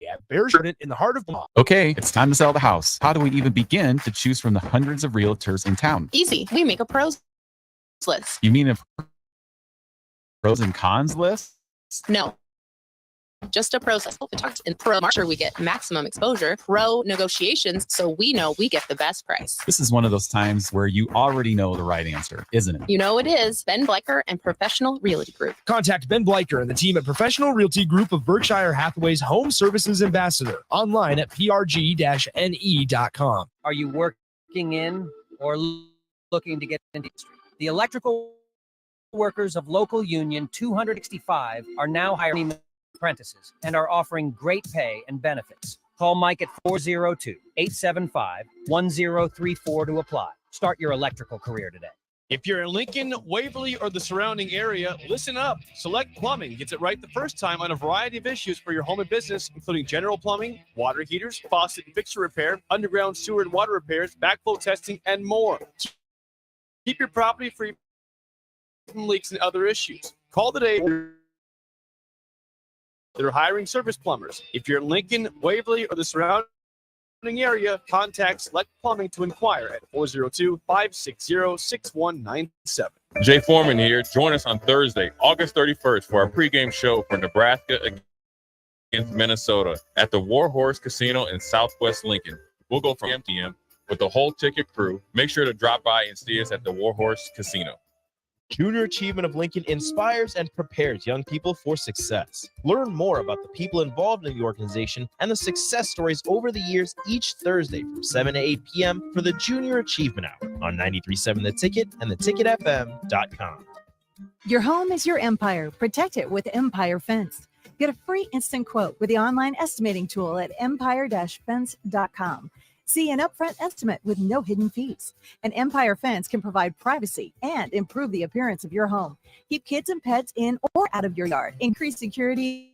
at Bear Jordan in the heart of Blah. Okay, it's time to sell the house. How do we even begin to choose from the hundreds of realtors in town? Easy. We make a pros list. You mean a pros and cons list? No. Just a pros list. In pro market, we get maximum exposure, pro negotiations, so we know we get the best price. This is one of those times where you already know the right answer, isn't it? You know it is. Ben Bleicher and Professional Realty Group. Contact Ben Bleicher and the team at Professional Realty Group of Berkshire Hathaway's Home Services Ambassador. Online at prg-ne.com. Are you working in or looking to get into industry? The electrical workers of local union 265 are now hiring apprentices and are offering great pay and benefits. Call Mike at 402-875-1034 to apply. Start your electrical career today. If you're in Lincoln, Waverly, or the surrounding area, listen up. Select Plumbing gets it right the first time on a variety of issues for your home and business, including general plumbing, water heaters, faucet and fixture repair, underground sewer and water repairs, backflow testing, and more. Keep your property free from leaks and other issues. Call today. They're hiring service plumbers. If you're in Lincoln, Waverly, or the surrounding area, contact Select Plumbing to inquire at 402-560-6197. Jay Foreman here. Join us on Thursday, August 31st for our pregame show for Nebraska against Minnesota at the Warhorse Casino in Southwest Lincoln. We'll go from p.m. with the whole ticket crew. Make sure to drop by and see us at the Warhorse Casino. Junior Achievement of Lincoln inspires and prepares young people for success. Learn more about the people involved in the organization and the success stories over the years each Thursday from 7 to 8 p.m. for the Junior Achievement Hour on 93.7 The Ticket and theticketfm.com. Your home is your empire. Protect it with Empire Fence. Get a free instant quote with the online estimating tool at empire-fence.com. See an upfront estimate with no hidden fees. An Empire Fence can provide privacy and improve the appearance of your home. Keep kids and pets in or out of your yard. Increase security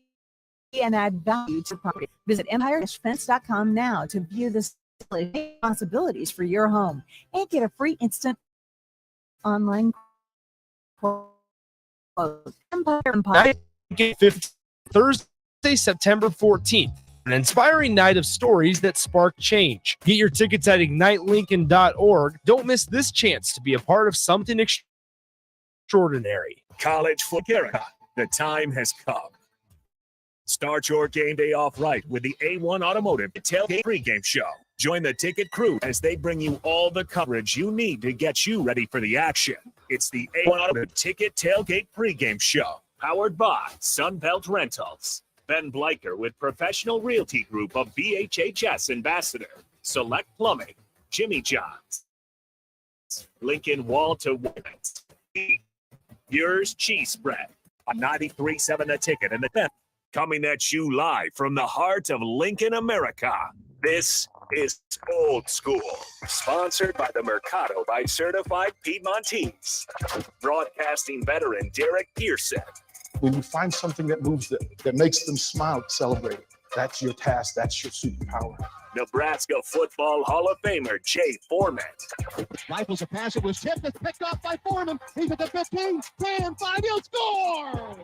and add value to property. Visit empire-fence.com now to view the possibilities for your home and get a free instant online quote. Empire. Thursday, September 14th. An inspiring night of stories that spark change. Get your tickets at ignitelincoln.org. Don't miss this chance to be a part of something extraordinary. College football. The time has come. Start your game day off right with the A1 Automotive Tailgate Pregame Show. Join the ticket crew as they bring you all the coverage you need to get you ready for the action. It's the A1 Automotive Ticket Tailgate Pregame Show, powered by Sunbelt Rentals. Ben Bleicher with Professional Realty Group of BHHS Ambassador. Select Plumbing. Jimmy John's. Lincoln Wall to Women's. Yours Cheese Spread. On 93.7 The Ticket and the 10th. Coming at you live from the heart of Lincoln, America. This is Old School. Sponsored by the Mercado by Certified Piedmontese. Broadcasting veteran Derek Pearson. When you find something that moves them, that makes them smile, celebrate. That's your task. That's your superpower. Nebraska Football Hall of Famer Jay Foreman. Rifles a pass. It was tipped. It's picked off by Foreman. He's at the 15, 10, 5. He'll score!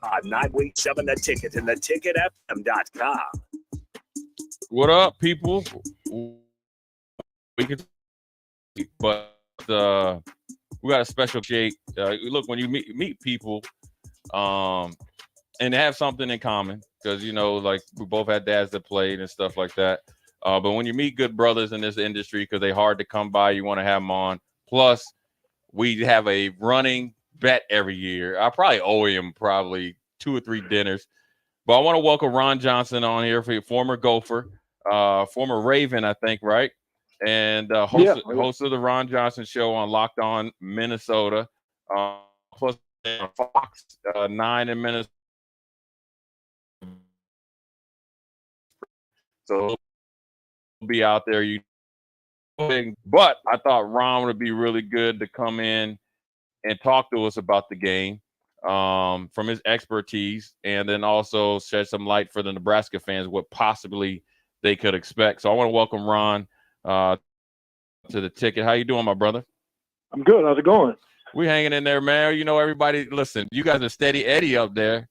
On 987 The Ticket and theticketfm.com. What up, people? We could, but we got a special shake. Look, when you meet people, and they have something in common, because like we both had dads that played and stuff like that. But when you meet good brothers in this industry, because they're hard to come by, you want to have them on. Plus, we have a running bet every year. I probably owe him 2 or 3 dinners. But I want to welcome Ron Johnson on here, for former Gopher, former Raven, I think, right? And host of the Ron Johnson Show on Locked On Minnesota, plus Fox 9 in Minnesota. So he'll be out there. But I thought Ron would be really good to come in and talk to us about the game from his expertise, and then also shed some light for the Nebraska fans what possibly they could expect. So I want to welcome Ron to the ticket. How you doing, my brother? I'm good. How's it going? We hanging in there, man. Everybody, listen, you guys are steady Eddie up there.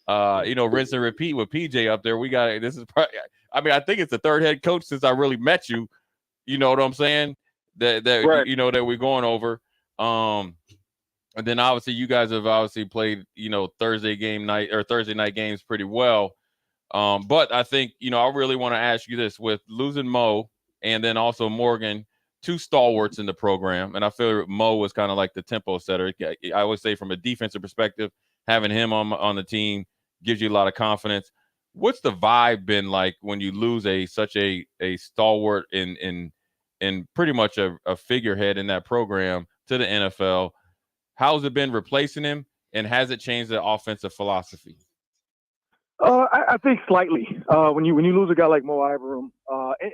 rinse and repeat with PJ up there. This is probably, I mean, I think it's the third head coach since I really met you. You know what I'm saying? That Right. that we're going over. And then obviously you guys have obviously played, Thursday night games pretty well. But I think, I really want to ask you this: with losing Mo and then also Morgan, two stalwarts in the program, and I feel Mo was kind of like the tempo setter. I always say from a defensive perspective, having him on the team gives you a lot of confidence. What's the vibe been like when you lose such a stalwart in pretty much a figurehead in that program to the NFL? How's it been replacing him, and has it changed the offensive philosophy? I think slightly. When you lose a guy like Mo Ivory,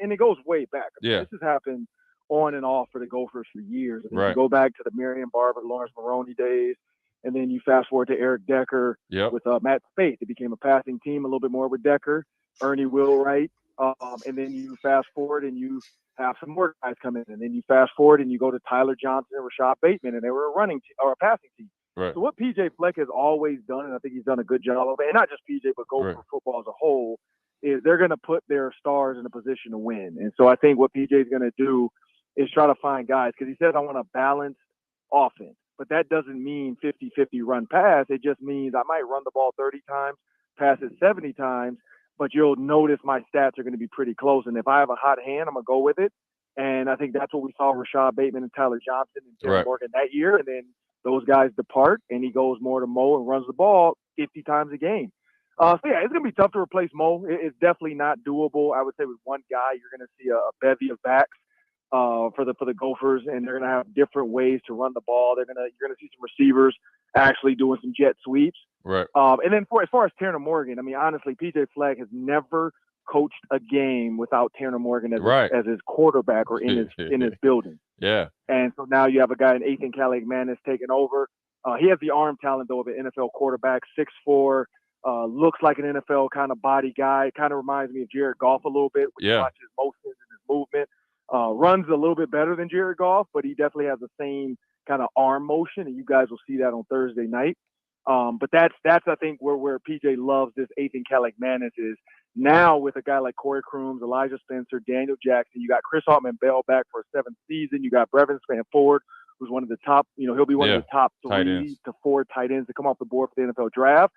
and it goes way back. Yeah. This has happened on and off for the Gophers for years. I mean, Right. You go back to the Marion Barber, Lawrence Maroney days, and then you fast forward to Eric Decker with Matt Spaeth. It became a passing team a little bit more with Decker, Ernie Wheelwright, and then you fast forward and you have some more guys come in, and then you fast forward and you go to Tyler Johnson and Rashad Bateman, and they were a passing team. Right. So what PJ Fleck has always done, and I think he's done a good job of it, and not just PJ, but Gopher football as a whole, is they're going to put their stars in a position to win. And so I think what PJ is going to do is try to find guys, because he says, I want a balanced offense. But that doesn't mean 50-50 run pass. It just means I might run the ball 30 times, pass it 70 times, but you'll notice my stats are going to be pretty close. And if I have a hot hand, I'm going to go with it. And I think that's what we saw Rashad Bateman and Tyler Johnson and Tim Morgan that year. And then those guys depart, and he goes more to Mo and runs the ball 50 times a game. So, yeah, it's going to be tough to replace Mo. It's definitely not doable. I would say with one guy, you're going to see a bevy of backs for the Gophers, and they're going to have different ways to run the ball. You're going to see some receivers actually doing some jet sweeps. Right. And then as far as Tanner Morgan, I mean, honestly, PJ Fleck has never coached a game without Tanner Morgan as his quarterback or in his building. Yeah. And so now you have a guy in Ethan Caligmanis taking over. He has the arm talent, though, of an NFL quarterback, 6'4", looks like an NFL kind of body guy. Kind of reminds me of Jared Goff a little bit when you watch his motions and his movement. Runs a little bit better than Jared Goff, but he definitely has the same kind of arm motion, and you guys will see that on Thursday night. But that's I think where PJ loves this Ethan Caligmanis is now with a guy like Corey Crooms, Elijah Spencer, Daniel Jackson. You got Chris Hartman-Bell back for a 7th season. You got Brevin Spann-Ford, who's one of the top, he'll be one of the top 3 to 4 tight ends to come off the board for the NFL draft.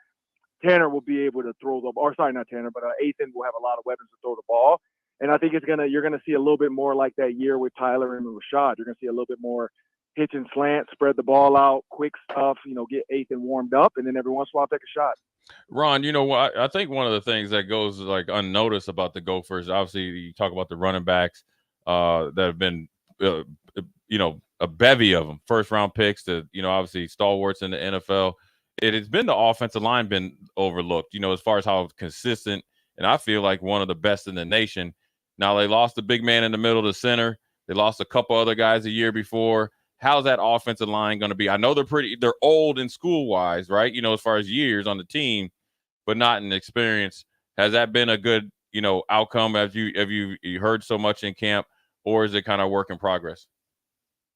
Tanner will be able to throw not Tanner, but Ethan will have a lot of weapons to throw the ball. And I think you're going to see a little bit more like that year with Tyler and Rashad. You're going to see a little bit more hitch and slant, spread the ball out, quick stuff, get Ethan warmed up, and then every once in a while take a shot. Ron, I think one of the things that goes like unnoticed about the Gophers, obviously you talk about the running backs that have been, a bevy of them, first-round picks to, obviously stalwarts in the NFL. It has been the offensive line been overlooked, as far as how consistent, and I feel like one of the best in the nation. Now, they lost the big man in the middle of the center. They lost a couple other guys a year before. How's that offensive line going to be? I know they're old in school-wise, right? As far as years on the team, but not in experience. Has that been a good, outcome? Have you heard so much in camp, or is it kind of work in progress?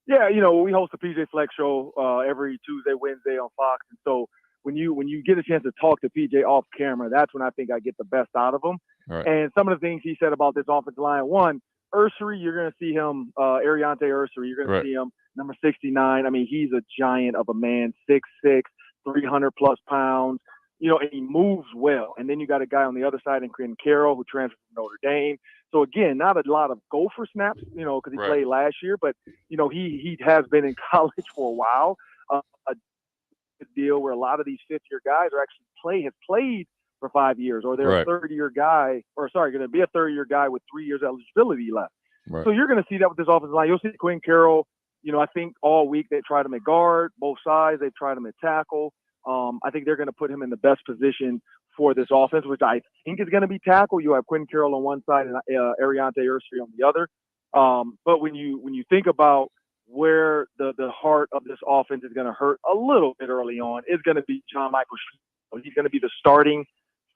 Yeah, we host a PJ Fleck show every Tuesday, Wednesday on Fox, and so when you get a chance to talk to PJ off camera, that's when I think I get the best out of him. Right. And some of the things he said about this offensive line, one, Ursery, you're going to see him, Ariante Ursery, you're going to see him, number 69. I mean, he's a giant of a man, 6'6", 300-plus pounds, and he moves well. And then you got a guy on the other side in Quinn Carroll who transferred from Notre Dame. So, again, not a lot of Gopher snaps, because he played last year, but, he has been in college for a while. A deal where a lot of these fifth-year guys are actually have played for 5 years, or they're a third-year guy, going to be a third-year guy with 3 years eligibility left. Right. So you're going to see that with this offensive line. You'll see Quinn Carroll. I think all week they tried him at guard, both sides. They've tried him at tackle. I think they're going to put him in the best position for this offense, which I think is going to be tackle. You have Quinn Carroll on one side and Ariante Ursery on the other. But when you think about where the heart of this offense is going to hurt a little bit early on, is going to be John Michael Schmitz. He's going to be the starting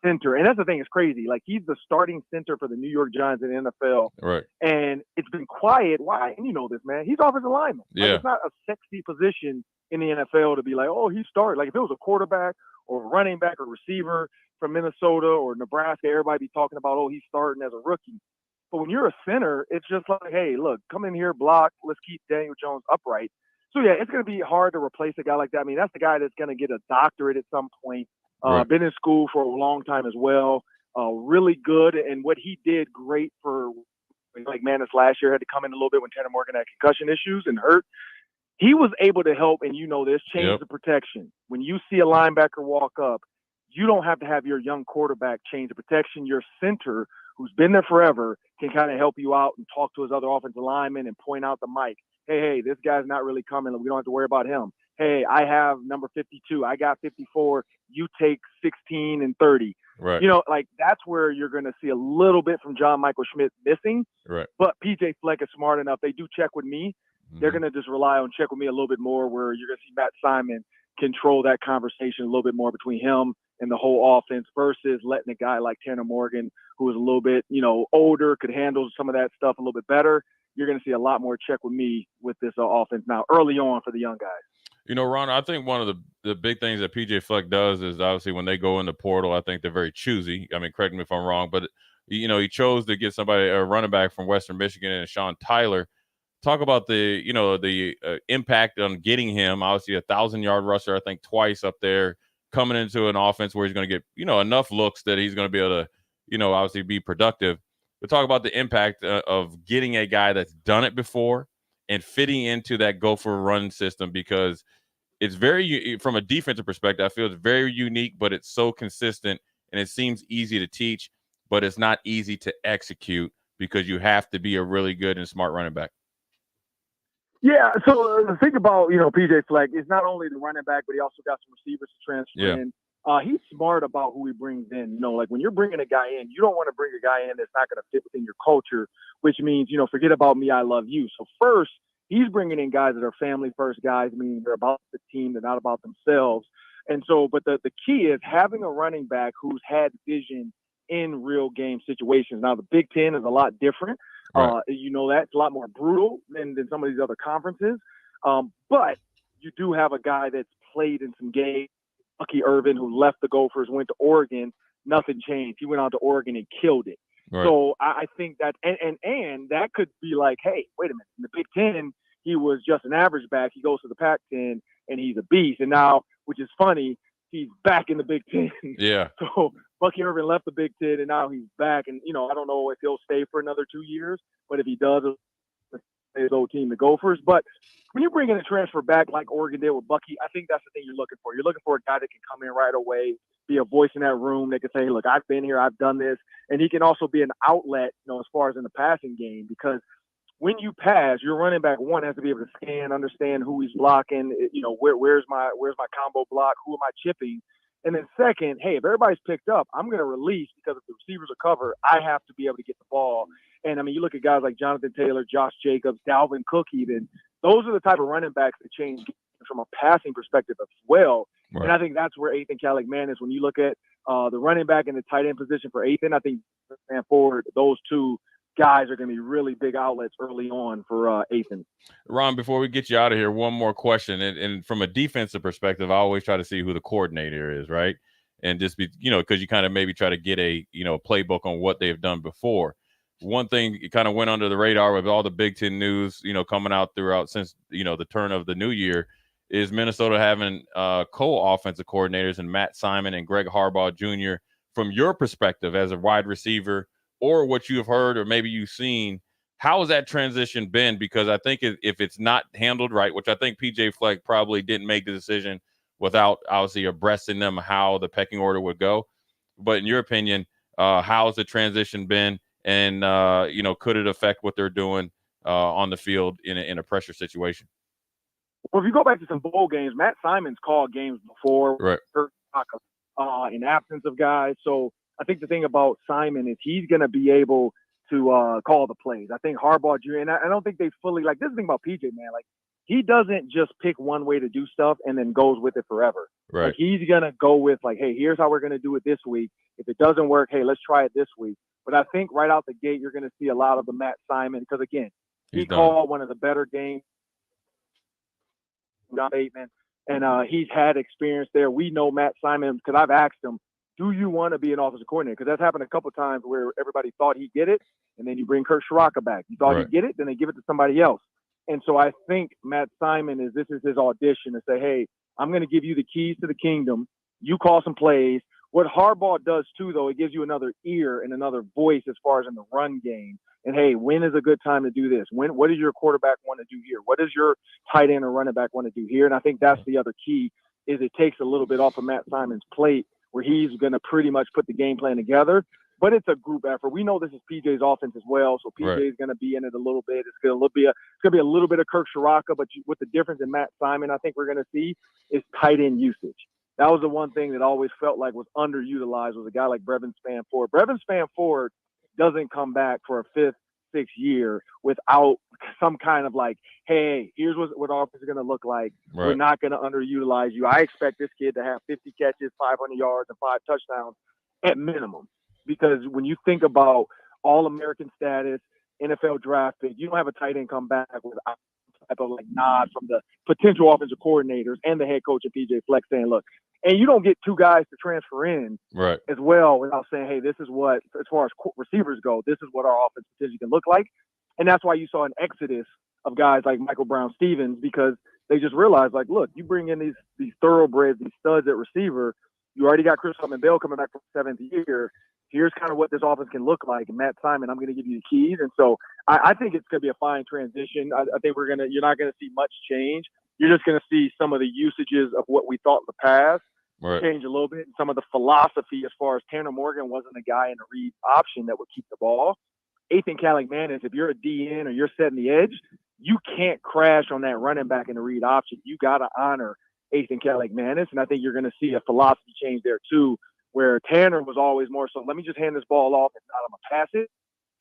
center. And that's the thing, it's crazy. Like, he's the starting center for the New York Giants in the NFL. Right. And it's been quiet. Why? And you know this, man. He's offensive lineman. Yeah. Like, it's not a sexy position in the NFL to be like, oh, he started. Like, if it was a quarterback or a running back or receiver from Minnesota or Nebraska, everybody be talking about, oh, he's starting as a rookie. But when you're a center, it's just like, hey, look, come in here, block. Let's keep Daniel Jones upright. So, yeah, it's going to be hard to replace a guy like that. I mean, that's the guy that's going to get a doctorate at some point. Right. Been in school for a long time as well. Really good. And what he did great for, like, Manis last year, had to come in a little bit when Tanner Morgan had concussion issues and hurt. He was able to help, and you know this, change the protection. When you see a linebacker walk up, you don't have to have your young quarterback change the protection. Your center, who's been there forever, can kind of help you out and talk to his other offensive linemen and point out the mic. Hey, this guy's not really coming. We don't have to worry about him. Hey, I have number 52. I got 54. You take 16 and 30. Right. You know, like that's where you're going to see a little bit from John Michael Schmidt missing. Right. But PJ Fleck is smart enough. They do check with me. They're going to just rely on check with me a little bit more, where you're going to see Matt Simon control that conversation a little bit more between him and the whole offense versus letting a guy like Tanner Morgan, who is a little bit, older, could handle some of that stuff a little bit better. You're going to see a lot more check with me with this offense now early on for the young guys. Ron, I think one of the big things that PJ Fleck does is obviously when they go in the portal, I think they're very choosy. I mean, correct me if I'm wrong, but, he chose to get a running back from Western Michigan and Sean Tyler. Talk about the impact on getting him. Obviously, 1,000-yard rusher, I think twice up there, coming into an offense where he's going to get enough looks that he's going to be able to obviously be productive. But talk about the impact of getting a guy that's done it before and fitting into that Gopher run system, because it's very, from a defensive perspective, I feel it's very unique, but it's so consistent and it seems easy to teach, but it's not easy to execute because you have to be a really good and smart running back. Yeah, so the thing about, PJ Fleck is not only the running back, but he also got some receivers to transfer in. He's smart about who he brings in. Like when you're bringing a guy in, you don't want to bring a guy in that's not going to fit within your culture, which means, forget about me, I love you. So first, he's bringing in guys that are family-first guys, meaning they're about the team, they're not about themselves. And so, but the key is having a running back who's had vision in real game situations. Now, the Big Ten is a lot different. Right. That's a lot more brutal than some of these other conferences. But you do have a guy that's played in some games. Bucky Irvin, who left the Gophers, went to Oregon. Nothing changed. He went out to Oregon and killed it. Right. So I think that, and that could be like, hey, wait a minute. In the Big Ten, he was just an average back. He goes to the Pac-10 and he's a beast. And now, which is funny, he's back in the Big Ten. Yeah. So Bucky Irvin left the Big Ten and now he's back. And, I don't know if he'll stay for another 2 years, but if he does, his old team, the Gophers. But when you bring in a transfer back like Oregon did with Bucky, I think that's the thing you're looking for. You're looking for a guy that can come in right away, be a voice in that room. They can say, hey, look, I've been here, I've done this. And he can also be an outlet, as far as in the passing game, because when you pass, your running back, one, has to be able to scan, understand who he's blocking, where's my combo block, who am I chipping? And then second, hey, if everybody's picked up, I'm going to release, because if the receivers are covered, I have to be able to get the ball. And, I mean, you look at guys like Jonathan Taylor, Josh Jacobs, Dalvin Cook even. Those are the type of running backs that change from a passing perspective as well. Right. And I think that's where Ethan Caligman is. When you look at the running back and the tight end position for Ethan, I think and forward, those two guys are going to be really big outlets early on for Ethan. Ron, before we get you out of here, one more question. And from a defensive perspective, I always try to see who the coordinator is, right? And just be, because you kind of maybe try to get a, playbook on what they've done before. One thing it kind of went under the radar with all the Big Ten news, coming out throughout since, the turn of the new year, is Minnesota having co-offensive coordinators and Matt Simon and Greg Harbaugh Jr. From your perspective as a wide receiver, or what you have heard or maybe you've seen, how has that transition been? Because I think if it's not handled right, which I think PJ Fleck probably didn't make the decision without obviously abreasting them how the pecking order would go. But in your opinion, how's the transition been? And, could it affect what they're doing on the field in a pressure situation? Well, if you go back to some bowl games, Matt Simon's called games before, right, in absence of guys. So I think the thing about Simon is he's going to be able to call the plays. I think Harbaugh Jr., and I don't think they fully, this is the thing about PJ, man, he doesn't just pick one way to do stuff and then goes with it forever. Right. He's going to go with hey, here's how we're going to do it this week. If it doesn't work, hey, let's try it this week. But I think right out the gate, you're going to see a lot of the Matt Simon, because again, he called one of the better games. Don Bateman, And he's had experience there. We know Matt Simon because I've asked him, do you want to be an offensive coordinator? Because that's happened a couple of times where everybody thought he'd get it, and then you bring Kurt Shiraka back. You thought he'd get it, then they give it to somebody else. And so I think Matt Simon this is his audition to say, hey, I'm going to give you the keys to the kingdom. You call some plays. What Harbaugh does too, though, it gives you another ear and another voice as far as in the run game. And hey, when is a good time to do this? What does your quarterback want to do here? What does your tight end or running back want to do here? And I think that's the other key is it takes a little bit off of Matt Simon's plate where he's going to pretty much put the game plan together. But it's a group effort. We know this is PJ's offense as well, so PJ is going to be in it a little bit. It's going to be a little bit of Kirk Shiraka, but with the difference in Matt Simon, I think we're going to see is tight end usage. That was the one thing that always felt like was underutilized was a guy like Brevin Spanford. Brevin Spanford doesn't come back for a fifth, sixth year without some kind of like, hey, here's what our offense is going to look like. Right. We're not going to underutilize you. I expect this kid to have 50 catches, 500 yards, and 5 touchdowns at minimum. Because when you think about All-American status, NFL draft pick, you don't have a tight end come back without type of like nod from the potential offensive coordinators and the head coach of PJ Fleck saying, look, and you don't get two guys to transfer in as well without saying, hey, this is what, as far as receivers go, this is what our offense potentially can look like. And that's why you saw an exodus of guys like Michael Brown-Stevens because they just realized, like, look, you bring in these thoroughbreds, these studs at receiver. You already got Chris Bell coming back from 7th year. Here's kind of what this offense can look like. And Matt Simon, I'm going to give you the keys. And so I think it's going to be a fine transition. I think you're not going to see much change. You're just going to see some of the usages of what we thought in the past change a little bit. And some of the philosophy as far as Tanner Morgan wasn't a guy in the read option that would keep the ball. Ethan Callig-Manis, if you're a DN or you're setting the edge, you can't crash on that running back in the read option. You got to honor Ethan Callig-Manis. And I think you're going to see a philosophy change there too, where Tanner was always more so, let me just hand this ball off and I'm going to pass it.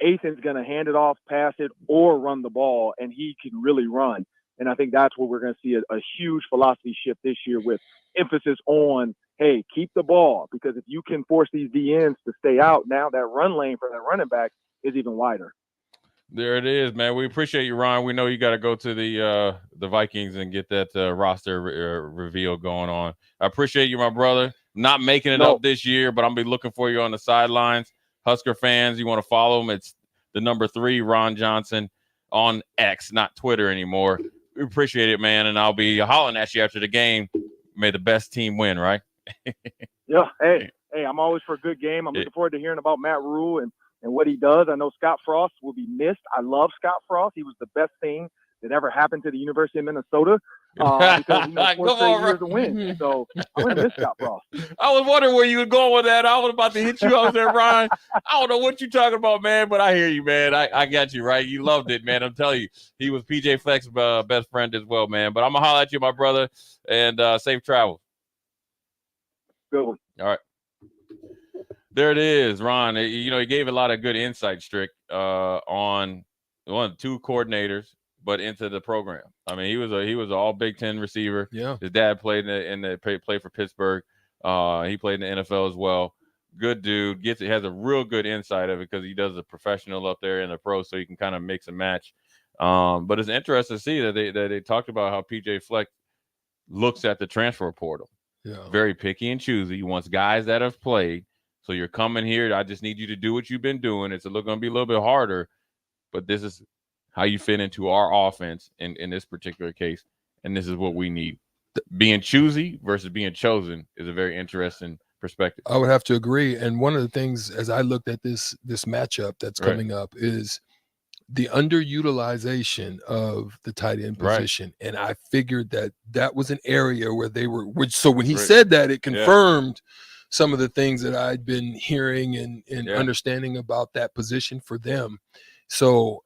Ethan's going to hand it off, pass it, or run the ball, and he can really run. And I think that's where we're going to see a huge philosophy shift this year with emphasis on, hey, keep the ball. Because if you can force these DNs to stay out, now that run lane for that running back is even wider. There it is, man. We appreciate you, Ron. We know you got to go to the Vikings and get that roster reveal going on. I appreciate you, my brother. Not making it up this year, but I'm going to be looking for you on the sidelines. Husker fans, you want to follow him. It's the number 3, Ron Johnson, on X, not Twitter anymore. We appreciate it, man, and I'll be hollering at you after the game. May the best team win, right? Yeah. Hey, I'm always for a good game. I'm looking forward to hearing about Matt Rhule and what he does. I know Scott Frost will be missed. I love Scott Frost. He was the best thing that ever happened to the University of Minnesota because we know 4 straight years to win. So I'm going to miss Scott Frost. I was wondering where you were going with that. I was about to hit you out there, Ryan. I don't know what you're talking about, man, but I hear you, man. I got you, right? You loved it, man. I'm telling you. He was PJ Fleck's best friend as well, man. But I'm going to holler at you, my brother, and safe travels. Good one. All right. There it is, Ron. You know, he gave a lot of good insight, Strick, on 2 coordinators, but into the program. I mean, he was an all Big Ten receiver. Yeah. His dad played played for Pittsburgh. He played in the NFL as well. Good dude. Has a real good insight of it because he does a professional up there in the pro, so he can kind of mix and match. But it's interesting to see that they talked about how PJ Fleck looks at the transfer portal. Yeah. Very picky and choosy. He wants guys that have played. So you're coming here. I just need you to do what you've been doing. It's going to be a little bit harder, but this is how you fit into our offense in this particular case. And this is what we need. Being choosy versus being chosen is a very interesting perspective. I would have to agree. And one of the things, as I looked at this matchup that's coming up, is the underutilization of the tight end position. And I figured that was an area where they were. So when he said that, it confirmed some of the things that I'd been hearing and understanding about that position for them. So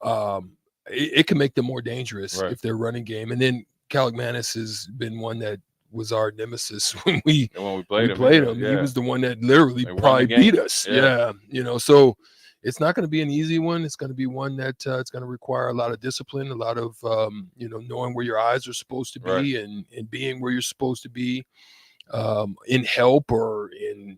it can make them more dangerous if they're running game. And then Callig-Manis has been one that was our nemesis when we played him. He was the one that literally probably beat us. Yeah. You know, so it's not going to be an easy one. It's going to be one that it's going to require a lot of discipline, a lot of, knowing where your eyes are supposed to be and being where you're supposed to be. In help or in,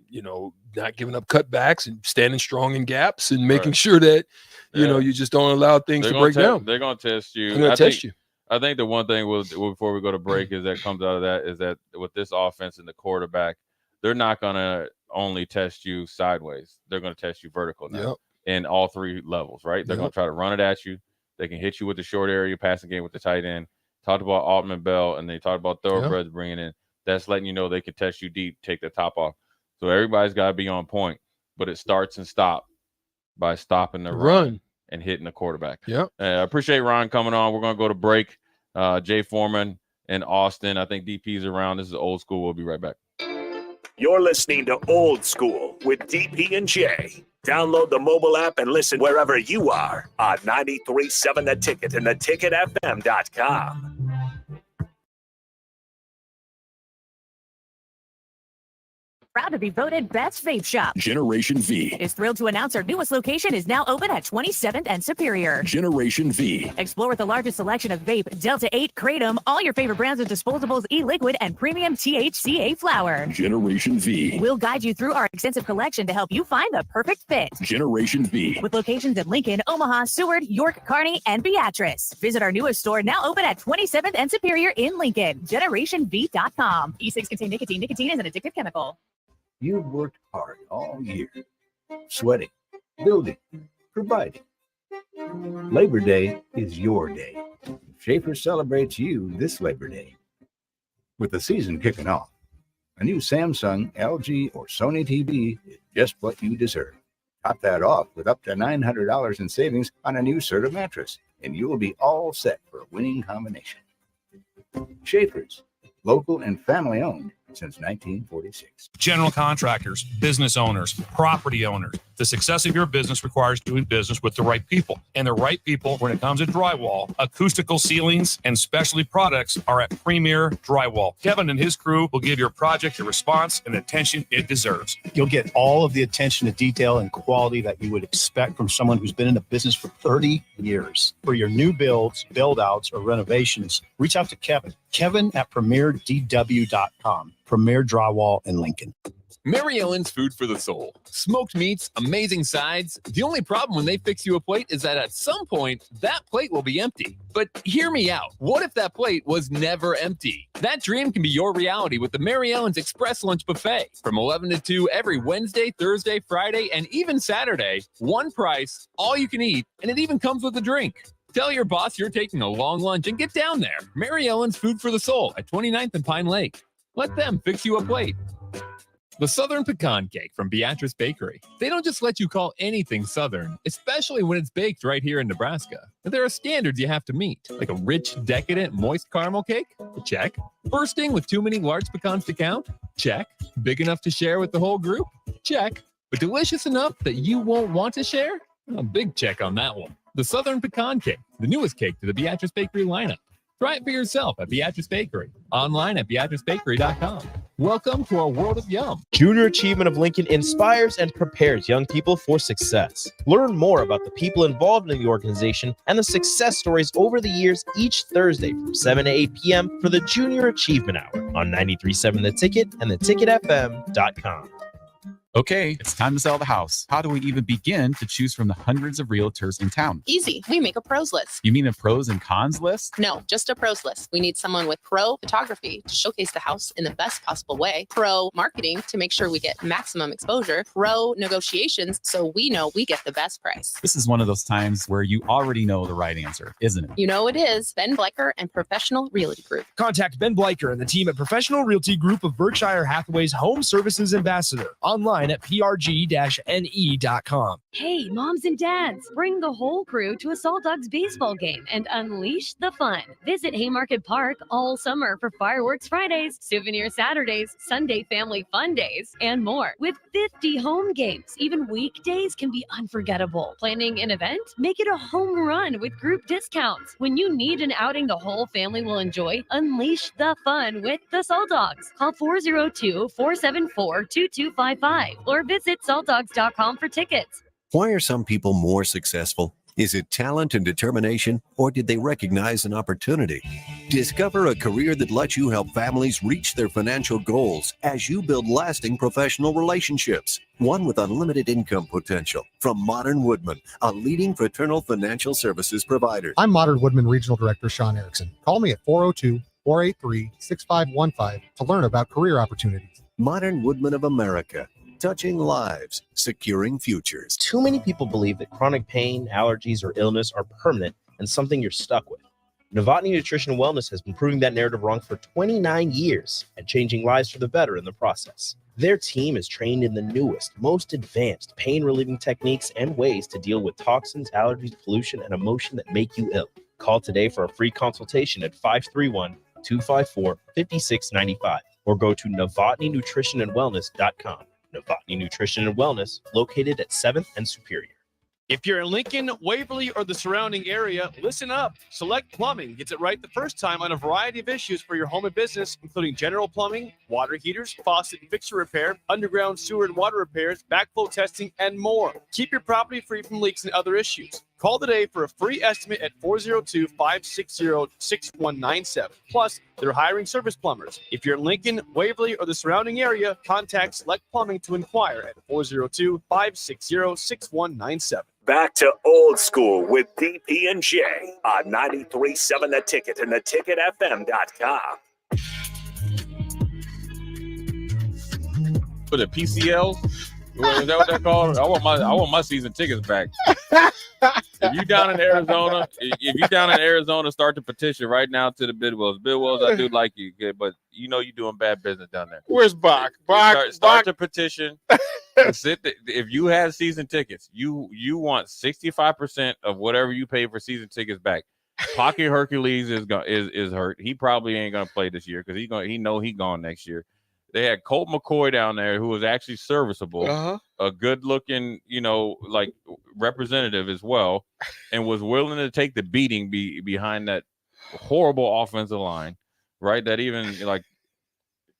not giving up cutbacks and standing strong in gaps and making sure that, you just don't allow things to break down. They're going to test you. They're going to test you. I think the one thing before we go to break is that comes out of that is that with this offense and the quarterback, they're not going to only test you sideways. They're going to test you vertical now in all three levels, right? They're going to try to run it at you. They can hit you with the short area passing game with the tight end. Talked about Altman Bell, and they talked about thoroughbreds bringing in. That's letting you know they can test you deep, take the top off. So everybody's got to be on point, but it starts and stops by stopping the run and hitting the quarterback. I appreciate Ron coming on. We're going to go to break. Jay Foreman and Austin. I think DP's around. This is Old School. We'll be right back. You're listening to Old School with DP and Jay. Download the mobile app and listen wherever you are on 93.7 The Ticket and theticketfm.com. Proud to be voted Best Vape Shop. Generation V is thrilled to announce our newest location is now open at 27th and Superior. Generation V. Explore the largest selection of vape, Delta 8, Kratom, all your favorite brands of disposables, e-liquid, and premium THCA flower. Generation V. We'll guide you through our extensive collection to help you find the perfect fit. Generation V. With locations in Lincoln, Omaha, Seward, York, Kearney, and Beatrice. Visit our newest store now open at 27th and Superior in Lincoln. GenerationV.com. E-cigs contain nicotine. Nicotine is an addictive chemical. You've worked hard all year, sweating, building, providing. Labor Day is your day. Schaefer celebrates you this Labor Day. With the season kicking off, a new Samsung, LG, or Sony TV is just what you deserve. Top that off with up to $900 in savings on a new Serta mattress, and you will be all set for a winning combination. Schaefer's, local and family owned since 1946. General contractors, business owners, property owners. The success of your business requires doing business with the right people. And the right people, when it comes to drywall, acoustical ceilings, and specialty products, are at Premier Drywall. Kevin and his crew will give your project the response and attention it deserves. You'll get all of the attention to detail and quality that you would expect from someone who's been in the business for 30 years. For your new builds, build-outs, or renovations, reach out to Kevin. Kevin at premierdw.com. Premier Drywall in Lincoln. Mary Ellen's Food for the Soul. Smoked meats, amazing sides. The only problem when they fix you a plate is that at some point, that plate will be empty. But hear me out. What if that plate was never empty? That dream can be your reality with the Mary Ellen's Express Lunch Buffet. From 11 to 2 every Wednesday, Thursday, Friday, and even Saturday. One price, all you can eat, and it even comes with a drink. Tell your boss you're taking a long lunch and get down there. Mary Ellen's Food for the Soul at 29th and Pine Lake. Let them fix you a plate. The Southern Pecan Cake from Beatrice Bakery. They don't just let you call anything Southern, especially when it's baked right here in Nebraska. But there are standards you have to meet, like a rich, decadent, moist caramel cake? Check. Bursting with too many large pecans to count? Check. Big enough to share with the whole group? Check. But delicious enough that you won't want to share? A big check on that one. The Southern Pecan Cake, the newest cake to the Beatrice Bakery lineup. Try it for yourself at Beatrice Bakery. Online at beatricebakery.com. Welcome to our world of yum. Junior Achievement of Lincoln inspires and prepares young people for success. Learn more about the people involved in the organization and the success stories over the years each Thursday from 7 to 8 p.m. for the Junior Achievement Hour on 93.7 The Ticket and theticketfm.com. Okay, it's time to sell the house. How do we even begin to choose from the hundreds of realtors in town? Easy. We make a pros list. You mean a pros and cons list? No, just a pros list. We need someone with pro photography to showcase the house in the best possible way, pro marketing to make sure we get maximum exposure, pro negotiations so we know we get the best price. This is one of those times where you already know the right answer, isn't it? You know it is. Ben Bleicher and Professional Realty Group. Contact Ben Bleicher and the team at Professional Realty Group of Berkshire Hathaway's Home Services Ambassador. Online at prg-ne.com. Hey, moms and dads, bring the whole crew to a Salt Dogs baseball game and unleash the fun. Visit Haymarket Park all summer for Fireworks Fridays, Souvenir Saturdays, Sunday Family Fun Days, and more. With 50 home games, even weekdays can be unforgettable. Planning an event? Make it a home run with group discounts. When you need an outing the whole family will enjoy, unleash the fun with the Salt Dogs. Call 402-474-2255 or visit saltdogs.com for tickets. Why are some people more successful Is it talent and determination, or did they recognize an opportunity? Discover a career that lets you help families reach their financial goals as you build lasting professional relationships. One with unlimited income potential. From Modern Woodman, a leading fraternal financial services provider. I'm Modern Woodman Regional Director Sean Erickson. Call me at 402-483-6515 to learn about career opportunities. Modern Woodman of America. Touching lives, securing futures. Too many people believe that chronic pain, allergies, or illness are permanent and something you're stuck with. Novotny Nutrition and Wellness has been proving that narrative wrong for 29 years and changing lives for the better in the process. Their team is trained in the newest, most advanced pain-relieving techniques and ways to deal with toxins, allergies, pollution, and emotion that make you ill. Call today for a free consultation at 531-254-5695 or go to novotnynutritionandwellness.com. Novotny Nutrition and Wellness, located at 7th and Superior. If you're in Lincoln, Waverly, or the surrounding area, listen up. Select Plumbing gets it right the first time on a variety of issues for your home and business, including general plumbing, water heaters, faucet and fixture repair, underground sewer and water repairs, backflow testing, and more. Keep your property free from leaks and other issues. Call today for a free estimate at 402-560-6197. Plus, they're hiring service plumbers. If you're in Lincoln, Waverly, or the surrounding area, contact Select Plumbing to inquire at 402-560-6197. Back to old school with DP&J on 93.7 The Ticket and theticketfm.com. For the PCL, is that what they're called? I want my season tickets back. If you down in Arizona, start the petition right now to the Bidwells. Bidwells, I do like you, but you know you're doing bad business down there. Where's Bach? Start the petition. If you have season tickets, you want 65% of whatever you pay for season tickets back. Pocket Hercules is hurt. He probably ain't gonna play this year because he gone next year. They had Colt McCoy down there who was actually serviceable, a good looking, like representative as well, and was willing to take the beating behind that horrible offensive line, right? That even like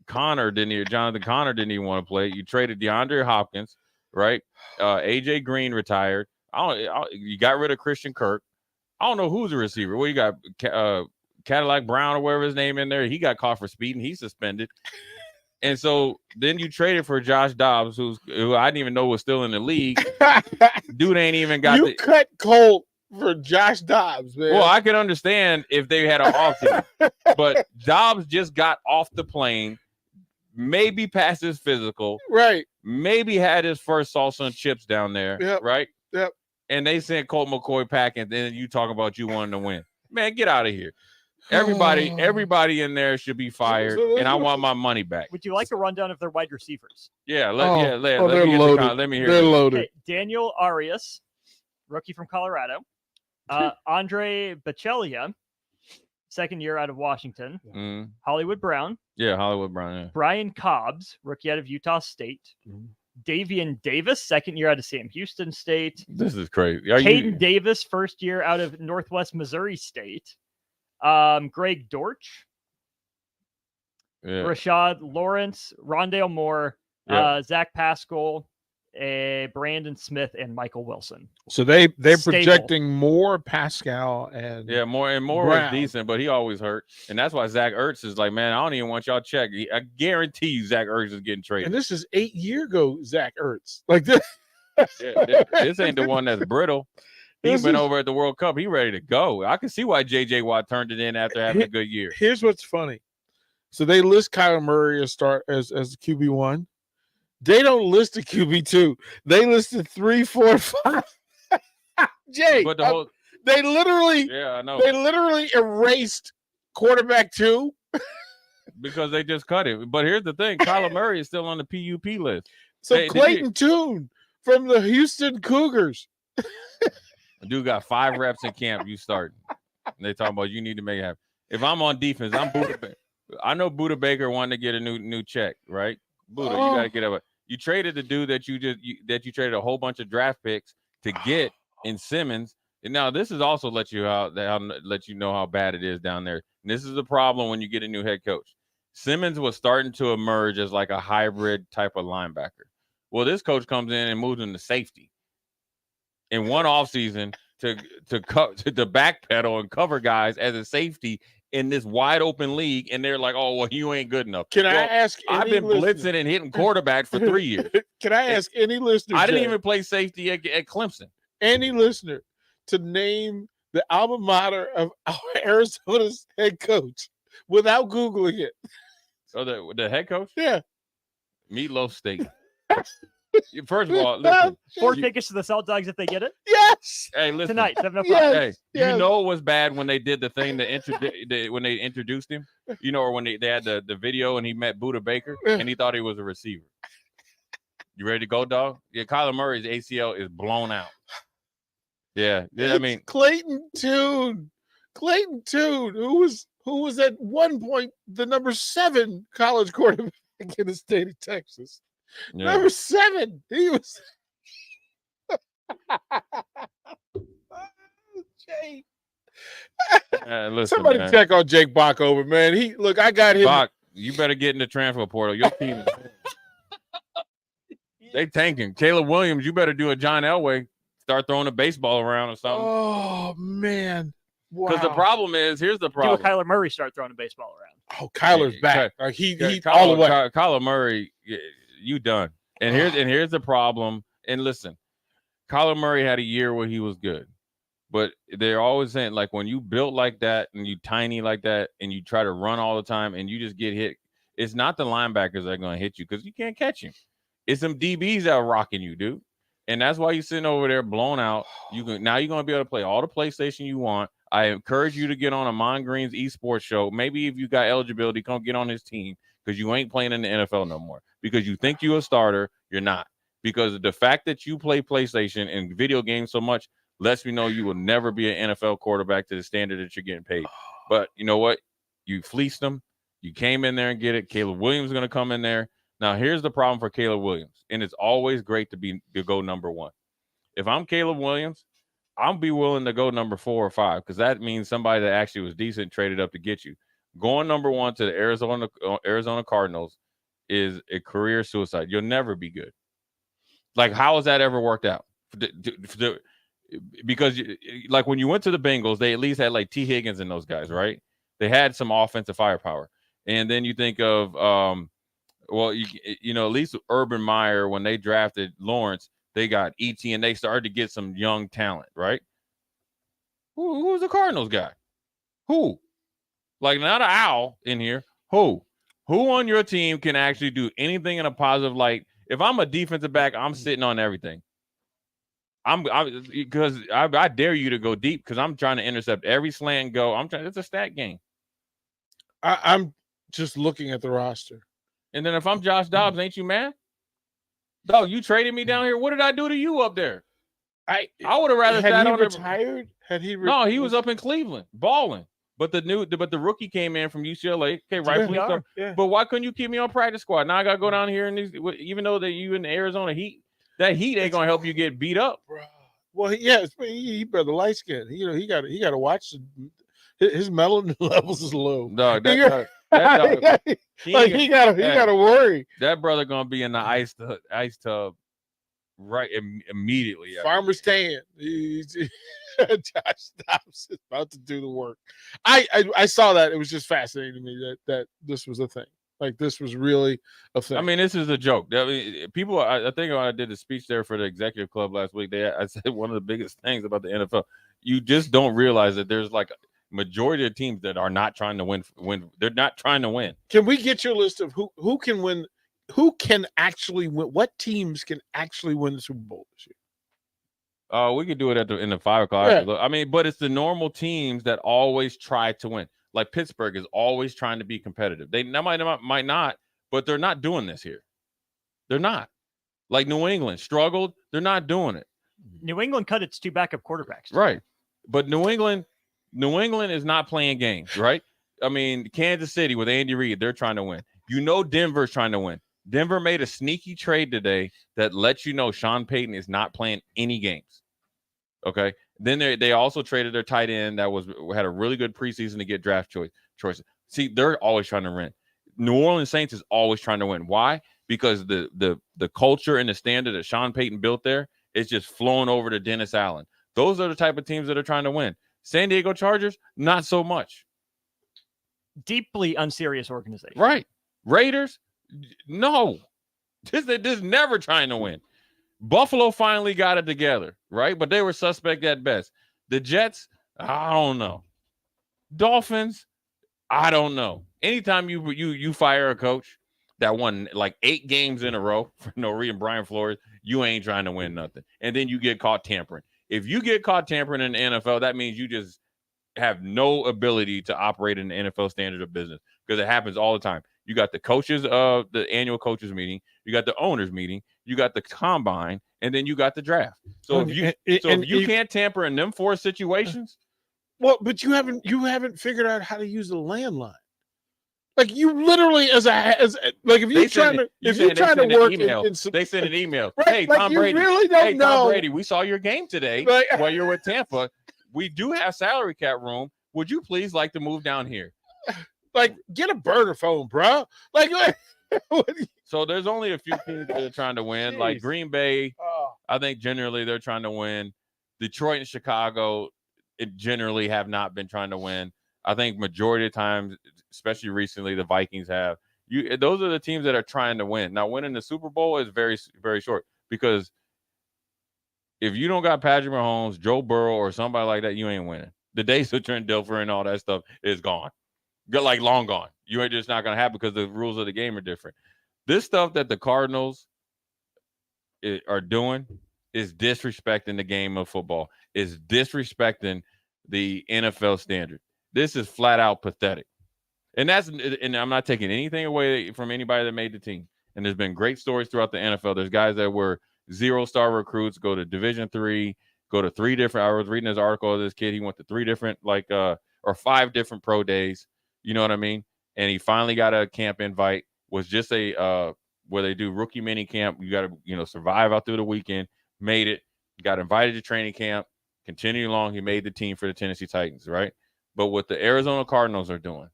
Jonathan Connor didn't even want to play. You traded DeAndre Hopkins, right? AJ Green retired. You got rid of Christian Kirk. I don't know who's the receiver. Well, you got Cadillac Brown or whatever his name in there. He got caught for speeding. He's suspended. And so then you traded for Josh Dobbs, who I didn't even know was still in the league. Dude ain't even got you cut Colt for Josh Dobbs, man. Well, I can understand if they had an offseason, but Dobbs just got off the plane, maybe passed his physical, right? Maybe had his first salsa and chips down there, right? Yep. And they sent Colt McCoy packing. And then you talking about you wanting to win, man? Get out of here. Everybody in there should be fired, and I want my money back. Would you like a rundown of their wide receivers? Yeah, let me hear. They're loaded. Okay, Daniel Arias, rookie from Colorado. Andre Bachelia, second year out of Washington. Hollywood Brown. Yeah, Hollywood Brown. Yeah. Brian Cobbs, rookie out of Utah State. Davian Davis, second year out of Sam Houston State. This is crazy. Caden Davis, first year out of Northwest Missouri State. Greg Dortch, Rashad Lawrence, Rondale Moore, Zach Pascal, Brandon Smith, and Michael Wilson. So they're projecting more Pascal and Moore was decent, but he always hurt, and that's why Zach Ertz is like, man, I don't even want y'all check. I guarantee you, Zach Ertz is getting traded. And this is 8 years ago, Zach Ertz. Like this. This ain't the one that's brittle. He's been over at the World Cup. He ready to go. I can see why J.J. Watt turned it in after having a good year. Here's what's funny. So they list Kyler Murray as the QB1. They don't list the QB2. They listed 3, 4, 5. Jay, but they literally, I know. They literally erased quarterback 2 because they just cut it. But here's the thing: Kyler Murray is still on the PUP list. So Clayton Tune from the Houston Cougars. Dude got 5 reps in camp. You start. They talking about you need to make it happen. If I'm on defense, I'm Buda Baker. I know Buda Baker wanted to get a new check, right? Buda, you got to get up. You traded the dude that you traded a whole bunch of draft picks to get in Simmons. And now this is also let you know how bad it is down there. And this is the problem when you get a new head coach. Simmons was starting to emerge as like a hybrid type of linebacker. Well, this coach comes in and moves him to safety. In one offseason, to backpedal and cover guys as a safety in this wide open league, and they're like, "Oh, well, you ain't good enough." Can I ask? I've been blitzing and hitting quarterback for 3 years. Can I ask any listener? I didn't Jay, even play safety at Clemson. any listener to name the alma mater of Arizona's head coach without Googling it. So the head coach? Yeah. Meatloaf Steak. First of all, listen. 4 tickets to the Salt Dogs if they get it. Yes. Hey, listen. Tonight, 7:05. Hey, you know it was bad when they did the thing when they introduced him, or when they had the video and he met Buda Baker and he thought he was a receiver. You ready to go, dog? Yeah, Kyler Murray's ACL is blown out. Yeah, I mean Clayton Tune, who was at one point the number 7 college quarterback in the state of Texas. Yeah. Number 7. He was. Jake. Listen, Somebody man. check on Jake Bach over, man. I got him. Bach, you better get in the transfer portal. Your team they tanking. Caleb Williams, you better do a John Elway. Start throwing a baseball around or something. Oh man. Wow. Because the problem is, here's the problem. Do a Kyler Murray start throwing a baseball around? Oh, Kyler's back. He Kyler, all the way. Kyler Murray, you done. And here's the problem. And listen, Kyler Murray had a year where he was good. But they're always saying, like, when you built like that and you tiny like that and you try to run all the time and you just get hit, it's not the linebackers that are going to hit you because you can't catch him. It's some DBs that are rocking you, dude. And that's why you're sitting over there blown out. Now you're going to be able to play all the PlayStation you want. I encourage you to get on a Mon Green's esports show. Maybe if you got eligibility, come get on his team because you ain't playing in the NFL no more. Because you think you're a starter, you're not. Because the fact that you play PlayStation and video games so much lets me know you will never be an NFL quarterback to the standard that you're getting paid. But you know what? You fleeced them. You came in there and get it. Caleb Williams is going to come in there. Now, here's the problem for Caleb Williams, and it's always great to go number 1. If I'm Caleb Williams, I'll be willing to go number 4 or 5 because that means somebody that actually was decent traded up to get you. Going number 1 to the Arizona Cardinals is a career suicide. You'll never be good. Like, how has that ever worked out? Because, like, when you went to the Bengals, they at least had, like, T. Higgins and those guys, right? They had some offensive firepower. And then you think of at least Urban Meyer, when they drafted Lawrence, they got E.T. and they started to get some young talent, right? Who was the Cardinals guy? Who? Like, not an owl in here. Who on your team can actually do anything in a positive light? If I'm a defensive back, I'm sitting on everything. Because I dare you to go deep because I'm trying to intercept every slant and go. It's a stat game. I'm just looking at the roster. And then if I'm Josh Dobbs, ain't you mad? Dog, you traded me down here. What did I do to you up there? I would have rather sat on retired. Had he? No, he was up in Cleveland balling. But the rookie came in from UCLA. Okay, rightfully so. Yeah. But why couldn't you keep me on practice squad? Now I got to go down here and even though that you in the Arizona heat, that heat ain't gonna help you get beat up. Well, he better light skin. He got to watch his melanin levels is low. No, he got to worry. That brother gonna be in the ice tub right immediately. Farmer's tan. Josh Dobbs is about to do the work. I saw that. It was just fascinating to me that this was a thing. Like, this was really a thing. I mean, this is a joke. I mean, people. I think when I did the speech there for the executive club last week, I said one of the biggest things about the NFL. You just don't realize that there's like majority of teams that are not trying to win. They're not trying to win. Can we get your list of who can win? Who can actually win? What teams can actually win the Super Bowl this year? We could do it in the 5 o'clock. Yeah. I mean, but it's the normal teams that always try to win. Like Pittsburgh is always trying to be competitive. They might not, but they're not doing this here. They're not. Like New England struggled. They're not doing it. New England cut its 2 backup quarterbacks. Right. But New England is not playing games, right? I mean, Kansas City with Andy Reid, they're trying to win. Denver's trying to win. Denver made a sneaky trade today that lets you know Sean Payton is not playing any games. Okay. Then they also traded their tight end that had a really good preseason to get draft choices. See, they're always trying to win. New Orleans Saints is always trying to win. Why? Because the culture and the standard that Sean Payton built there is just flowing over to Dennis Allen. Those are the type of teams that are trying to win. San Diego Chargers, not so much. Deeply unserious organization. Right. Raiders, no. This never trying to win. Buffalo finally got it together, right? But they were suspect at best. The Jets, I don't know. Dolphins, I don't know. Anytime you fire a coach that won like 8 games in a row for no reason, Brian Flores, you ain't trying to win nothing. And then you get caught tampering. If you get caught tampering in the NFL, that means you just have no ability to operate in the NFL standard of business, because it happens all the time. You got the coaches of the annual coaches meeting, you got the owners meeting, you got the combine, and then you got the draft. So if you can't tamper in them 4 situations, well, but you haven't figured out how to use the landline. Like you literally as like if you're trying to work in some, they send an email. Right, Hey, like Tom you Brady. really don't know. Tom Brady, we saw your game today while you're with Tampa. We do have salary cap room. Would you please like to move down here? Like, get a burner phone, bro. Like, so there's only a few teams that are trying to win. Jeez. Like Green Bay, I think generally they're trying to win. Detroit and Chicago, it generally have not been trying to win. I think majority of times, especially recently, the Vikings have. Those are the teams that are trying to win. Now, winning the Super Bowl is very, very short, because if you don't got Patrick Mahomes, Joe Burrow, or somebody like that, you ain't winning. The days of Trent Dilfer and all that stuff is gone. Like long gone. You ain't just not going to happen, because the rules of the game are different. This stuff that the Cardinals are doing is disrespecting the game of football, is disrespecting the NFL standard. This is flat out pathetic. And I'm not taking anything away from anybody that made the team. And there's been great stories throughout the NFL. There's guys that were 0-star recruits, go to Division III, go to 3 different. I was reading this article of this kid. He went to 3 different, or 5 different pro days. You know what I mean? And he finally got a camp invite. Was just a where they do rookie mini camp. You got to survive out through the weekend. Made it. Got invited to training camp. Continued along. He made the team for the Tennessee Titans. Right. But what the Arizona Cardinals are doing,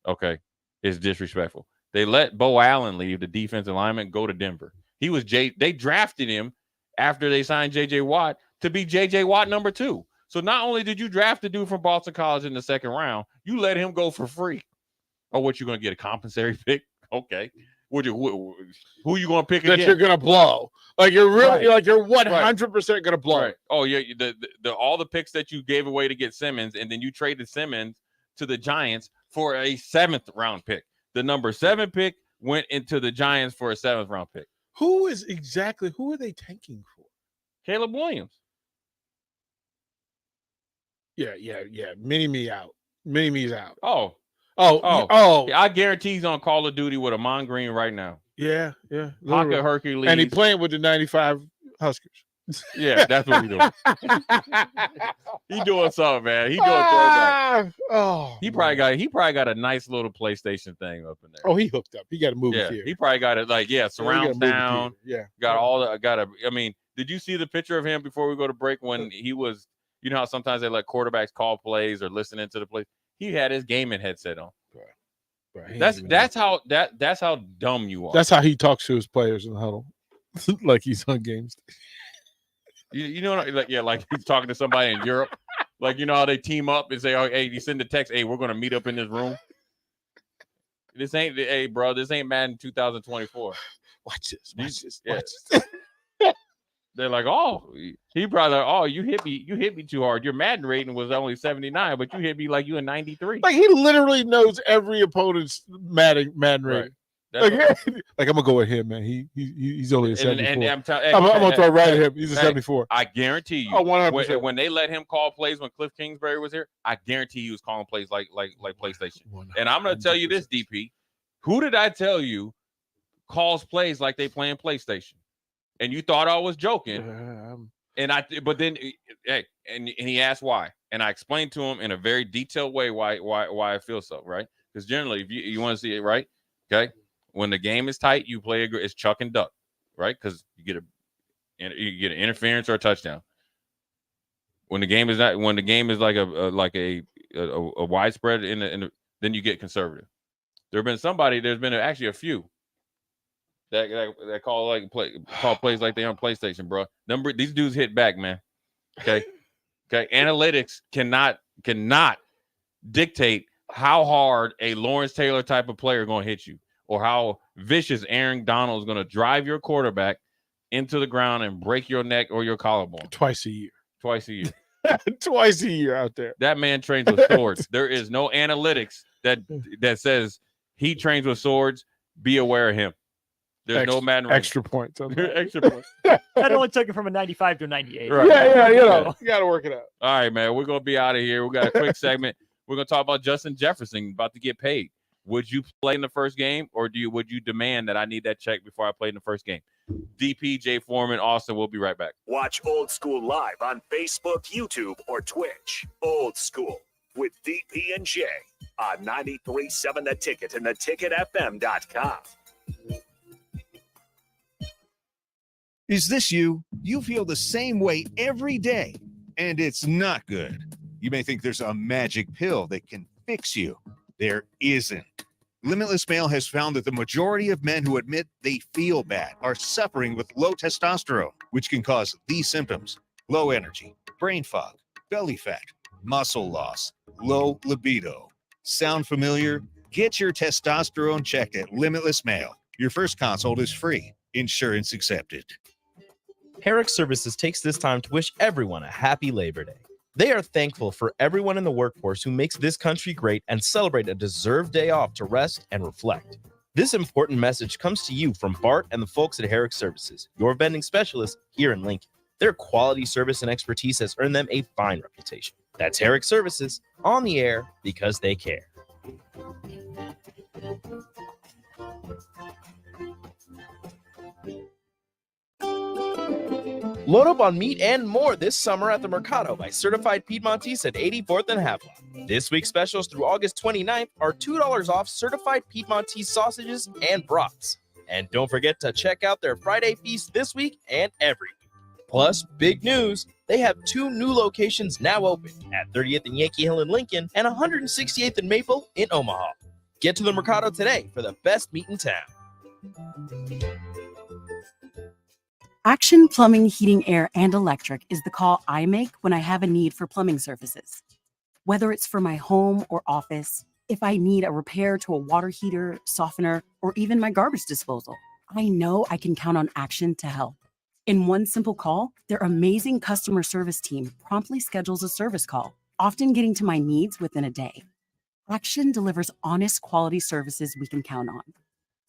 okay, is disrespectful. They let Bo Allen leave, the defensive lineman, go to Denver. They drafted him after they signed J.J. Watt to be J.J. Watt number 2. So not only did you draft the dude from Boston College in the 2nd round, you let him go for free. Oh, what, you going to get a compensatory pick? Okay. Who you going to pick that again? You're going to blow. Like you're really, Right. like you're 100% going to blow. Right. Oh, yeah. The all the picks that you gave away to get Simmons, and then you traded Simmons to the Giants for a 7th round pick. The number 7 pick went into the Giants for a 7th round pick. Who are they tanking for? Caleb Williams. Yeah. Mini-me out. Mini-me's out. Oh. I guarantee he's on Call of Duty with Amon Green right now. Yeah. Pocket Hercules. And he playing with the 95 Huskers. Yeah, that's what he's doing. He doing something, man. He doing throwback. He probably got a nice little PlayStation thing up in there. Oh, he hooked up. He got a movie theater. He probably got it surround sound. Yeah. I mean, did you see the picture of him before we go to break when he was, you know how sometimes they let quarterbacks call plays or listen into the plays? He had his gaming headset on. Right. That's how dumb you are. That's how he talks to his players in the huddle. Like he's on games. You know, like he's talking to somebody in Europe. Like, you know how they team up and say, "Oh, hey," you send a text, "Hey, we're gonna meet up in this room." This ain't Madden 2024. Watch this. They're like, "Oh," he probably like, "Oh, you hit me too hard. Your Madden rating was only 79, but you hit me like you a 93." Like he literally knows every opponent's Madden rating. Right. Like I'm gonna go with him, man. He's only a 74. And I'm gonna throw right at him. He's a 74. I guarantee you. 100%. When they let him call plays when Cliff Kingsbury was here, I guarantee he was calling plays like PlayStation. 100%. And I'm gonna tell you this, DP. Who did I tell you calls plays like they playing PlayStation? And you thought I was joking. But then he asked why, and I explained to him in a very detailed way why I feel so, right? Because generally, if you want to see it, right, okay. When the game is tight, you play it's chuck and duck, right? Because you get an interference or a touchdown. When the game is like a widespread then you get conservative. There's been actually a few that call plays like they on PlayStation, bro. These dudes hit back, man. Okay, Okay, analytics cannot dictate how hard a Lawrence Taylor type of player is going to hit you, or how vicious Aaron Donald is going to drive your quarterback into the ground and break your neck or your collarbone. Twice a year. Twice a year. Twice a year out there. That man trains with swords. There is no analytics that says he trains with swords. Be aware of him. There's no Madden extra points. extra points. That only took it from a 95 to a 98. Right. Yeah, you got to work it out. All right, man. We're going to be out of here. We got a quick segment. We're going to talk about Justin Jefferson about to get paid. Would you play in the first game, or would you demand that I need that check before I play in the first game? DPJ Foreman, Austin. We'll be right back. Watch Old School live on Facebook, YouTube, or Twitch. Old School with DP and J on 93.7 The Ticket and theticketfm.com. Is this you? You feel the same way every day, and it's not good. You may think there's a magic pill that can fix you. There isn't. Limitless Male has found that the majority of men who admit they feel bad are suffering with low testosterone, which can cause these symptoms: low energy, brain fog, belly fat, muscle loss, low libido. Sound familiar? Get your testosterone checked at Limitless Male. Your first consult is free. Insurance accepted. Herrick Services takes this time to wish everyone a happy Labor Day. They are thankful for everyone in the workforce who makes this country great and celebrate a deserved day off to rest and reflect. This important message comes to you from Bart and the folks at Herrick Services, your vending specialists here in Lincoln. Their quality service and expertise has earned them a fine reputation. That's Herrick Services, on the air because they care. Load up on meat and more this summer at the Mercado by Certified Piedmontese at 84th and Havelock. This week's specials through August 29th are $2 off Certified Piedmontese sausages and brats. And don't forget to check out their Friday feast this week and every week. Plus, big news, they have 2 new locations now open at 30th and Yankee Hill in Lincoln and 168th and Maple in Omaha. Get to the Mercado today for the best meat in town. Action Plumbing, Heating, Air, and Electric is the call I make when I have a need for plumbing services. Whether it's for my home or office, if I need a repair to a water heater, softener, or even my garbage disposal, I know I can count on Action to help. In one simple call, their amazing customer service team promptly schedules a service call, often getting to my needs within a day. Action delivers honest, quality services we can count on.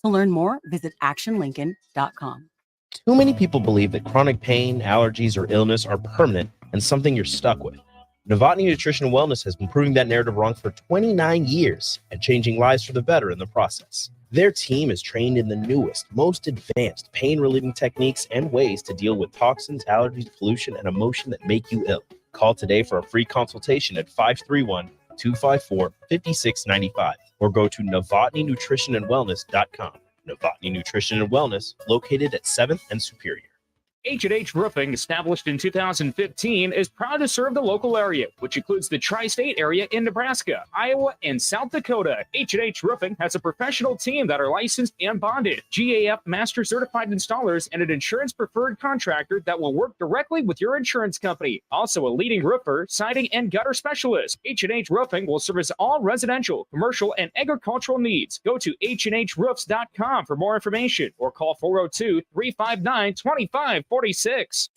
To learn more, visit actionlincoln.com. Too many people believe that chronic pain, allergies, or illness are permanent and something you're stuck with. Novotny Nutrition and Wellness has been proving that narrative wrong for 29 years and changing lives for the better in the process. Their team is trained in the newest, most advanced pain-relieving techniques and ways to deal with toxins, allergies, pollution, and emotion that make you ill. Call today for a free consultation at 531-254-5695 or go to novotnynutritionandwellness.com. Novotny Nutrition and Wellness, located at 7th and Superior. H&H Roofing, established in 2015, is proud to serve the local area, which includes the tri-state area in Nebraska, Iowa, and South Dakota. H&H Roofing has a professional team that are licensed and bonded, GAF Master Certified Installers, and an insurance-preferred contractor that will work directly with your insurance company. Also a leading roofer, siding, and gutter specialist. H&H Roofing will service all residential, commercial, and agricultural needs. Go to HandHroofs.com for more information or call 402-359-2546.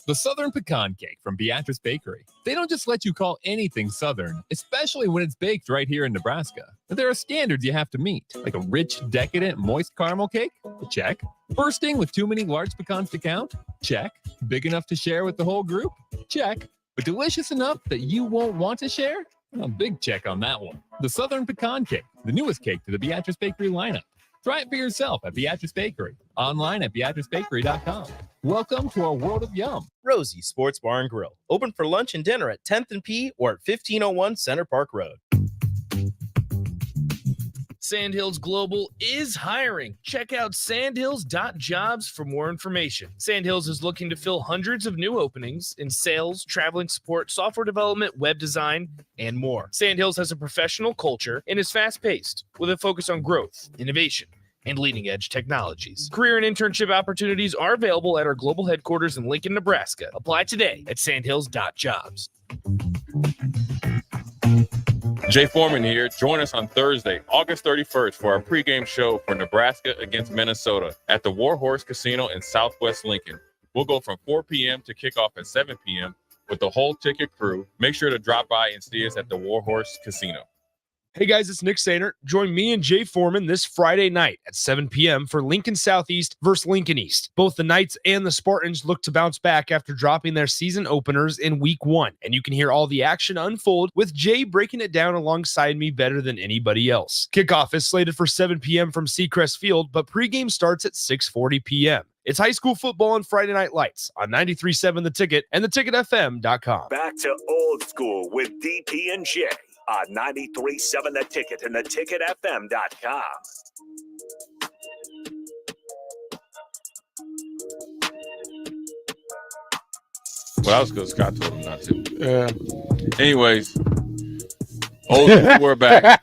The Southern Pecan Cake from Beatrice Bakery. They don't just let you call anything Southern, especially when it's baked right here in Nebraska. But there are standards you have to meet, like a rich, decadent, moist caramel cake? Check. Bursting with too many large pecans to count? Check. Big enough to share with the whole group? Check. But delicious enough that you won't want to share? A big check on that one. The Southern Pecan Cake, the newest cake to the Beatrice Bakery lineup. Try it for yourself at Beatrice Bakery. Online at beatricebakery.com. Welcome to our world of yum. Rosie Sports Bar and Grill. Open for lunch and dinner at 10th and P or at 1501 Center Park Road. Sandhills Global is hiring. Check out sandhills.jobs for more information. Sandhills is looking to fill hundreds of new openings in sales, traveling support, software development, web design, and more. Sandhills has a professional culture and is fast-paced with a focus on growth, innovation, and leading-edge technologies. Career and internship opportunities are available at our global headquarters in Lincoln, Nebraska. Apply today at sandhills.jobs. Jay Foreman here. Join us on Thursday, August 31st for our pregame show for Nebraska against Minnesota at the Warhorse Casino in Southwest Lincoln. We'll go from 4 p.m. to kickoff at 7 p.m. with the whole ticket crew. Make sure to drop by and see us at the Warhorse Casino. Hey guys, it's Nick Sainert. Join me and Jay Foreman this Friday night at 7 p.m. for Lincoln Southeast versus Lincoln East. Both the Knights and the Spartans look to bounce back after dropping their season openers in week 1. And you can hear all the action unfold with Jay breaking it down alongside me better than anybody else. Kickoff is slated for 7 p.m. from Seacrest Field, but pregame starts at 6:40 p.m. It's high school football and Friday Night Lights on 93.7 The Ticket and theticketfm.com. Back to old school with DP and J on 93.7 The Ticket and theticketfm.com. Well, that was because Scott told him not to. Yeah. Anyways, we're back.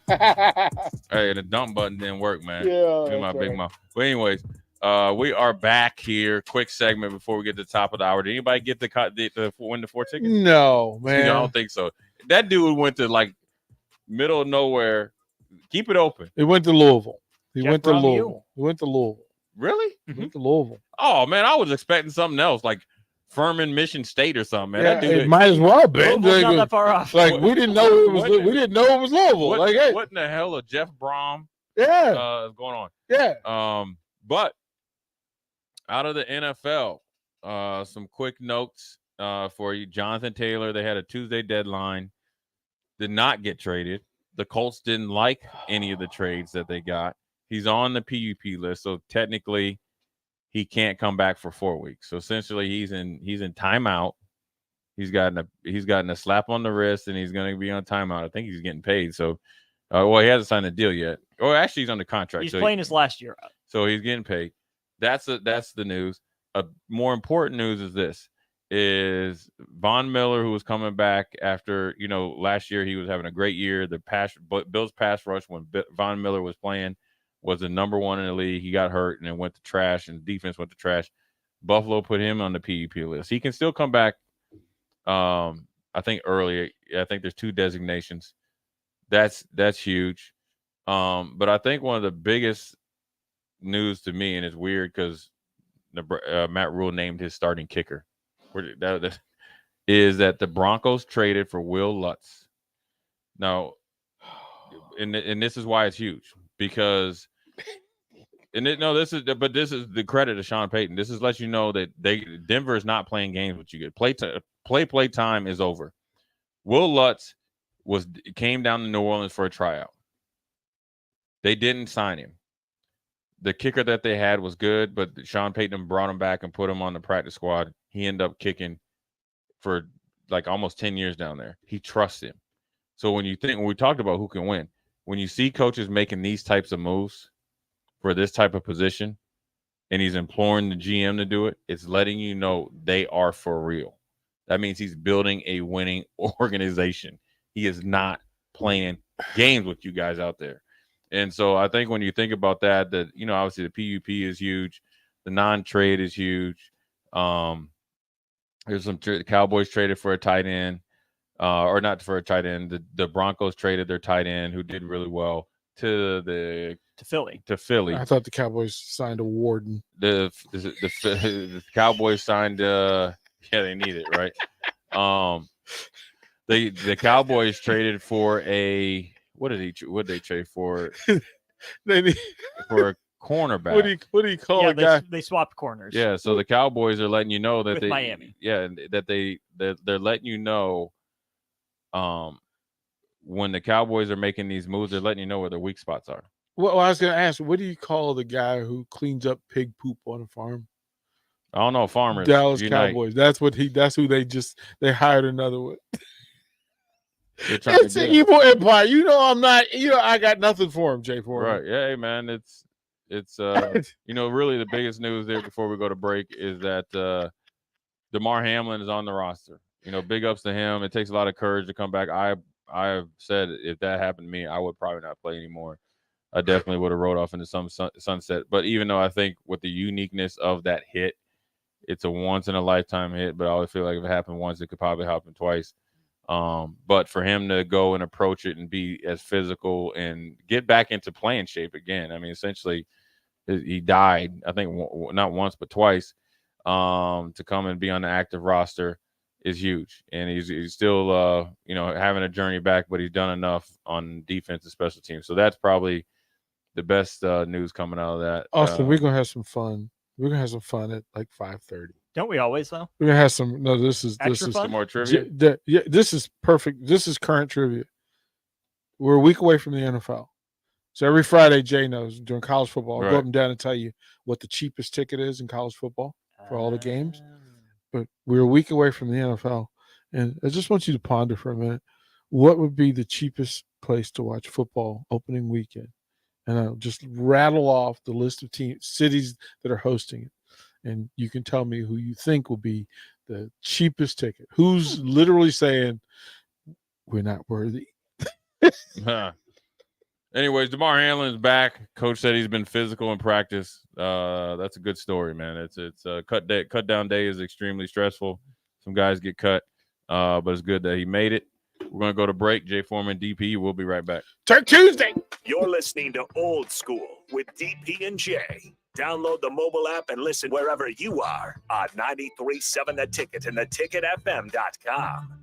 Hey, the dump button didn't work, man. Yeah. In my big mouth. But anyways, we are back here. Quick segment before we get to the top of the hour. Did anybody get the win the 4 tickets? No, man. I don't think so. That dude went to like middle of nowhere. Keep it open. He went to Louisville. He Jeff went to Romeo? Louisville. He went to Louisville. Really? He went to Louisville. Oh man, I was expecting something else, like Furman Mission State or something, man. Yeah, That dude, it might as well have been. Louisville's not that far off. Like we didn't know it was. We didn't know it was Louisville. What, like, hey, what in the hell is Jeff Brom? Yeah. Is going on? Yeah. But out of the NFL, some quick notes for you. Jonathan Taylor, they had a Tuesday deadline, did not get traded. The Colts didn't like any of the trades that they got. He's on the PUP list, so technically he can't come back for 4 weeks. So essentially he's in timeout. He's gotten a slap on the wrist and he's going to be on timeout. I think he's getting paid. So well, he hasn't signed a deal yet. Or actually he's under contract. He's playing his last year out. So he's getting paid. That's the news. More important news is this: is Von Miller, who was coming back after last year he was having a great year. Bill's pass rush when Von Miller was playing was the #1 in the league. He got hurt and then went to trash, and defense went to trash. Buffalo put him on the PUP list. He can still come back. I think early. I think there's 2 designations. That's huge. But I think one of the biggest news to me, and it's weird because Matt Rhule named his starting kicker, is that the Broncos traded for Will Lutz. Now, and this is why it's huge, because this is the credit of Sean Payton. This is let you know that Denver is not playing games with you. Play time is over. Will Lutz came down to New Orleans for a tryout. They didn't sign him. The kicker that they had was good, but Sean Payton brought him back and put him on the practice squad. He ended up kicking for like almost 10 years down there. He trusts him. So when we talked about who can win, when you see coaches making these types of moves for this type of position, and he's imploring the GM to do it, it's letting you know they are for real. That means he's building a winning organization. He is not playing games with you guys out there. And so I think when you think about that, obviously the PUP is huge. The non-trade is huge. There's the Cowboys traded for a tight end, or not for a tight end. The Broncos traded their tight end who did really well to Philly. I thought the Cowboys signed a warden. The Cowboys signed. They need it, right? The Cowboys traded for a. What did they trade for? They need for a cornerback. What do you call a guy? They swapped corners. Yeah, so the Cowboys are letting you know that With Miami. Yeah, that they're letting you know. When the Cowboys are making these moves, they're letting you know where their weak spots are. Well, I was going to ask, what do you call the guy who cleans up pig poop on a farm? I don't know, farmers. Dallas Unite. Cowboys. That's who they hired another one. It's an evil empire. I'm not. I got nothing for him, Jay. For right. Yeah, hey, man. It's really the biggest news there before we go to break is that DeMar Hamlin is on the roster. Big ups to him. It takes a lot of courage to come back. I've said if that happened to me, I would probably not play anymore. I definitely would have rode off into some sunset. But even though I think with the uniqueness of that hit, it's a once in a lifetime hit. But I always feel like if it happened once, it could probably happen twice. But for him to go and approach it and be as physical and get back into playing shape again, I mean, essentially he died, I think not once, but twice, to come and be on the active roster is huge. And he's still, having a journey back, but he's done enough on defense and special teams. So that's probably the best news coming out of that. Austin, we're going to have some fun. We're going to have some fun at like 5:30. Don't we always, though? We're going to have some. No, this is Fun? More trivia. Yeah, this is perfect. This is current trivia. We're a week away from the NFL. So every Friday, Jay knows during college football, I'll go up and down and tell you what the cheapest ticket is in college football for all the games. But we're a week away from the NFL. And I just want you to ponder for a minute. What would be the cheapest place to watch football opening weekend? And I'll just rattle off the list of cities that are hosting it. And you can tell me who you think will be the cheapest ticket. Who's literally saying, we're not worthy. Anyways, DeMar Hamlin's back. Coach said he's been physical in practice. That's a good story, man. It's a cut down day is extremely stressful. Some guys get cut, but it's good that he made it. We're going to go to break. Jay Foreman, DP. We'll be right back. Turn Tuesday. You're listening to Old School with DP and J. Download the mobile app and listen wherever you are on 93.7 The Ticket and theticketfm.com.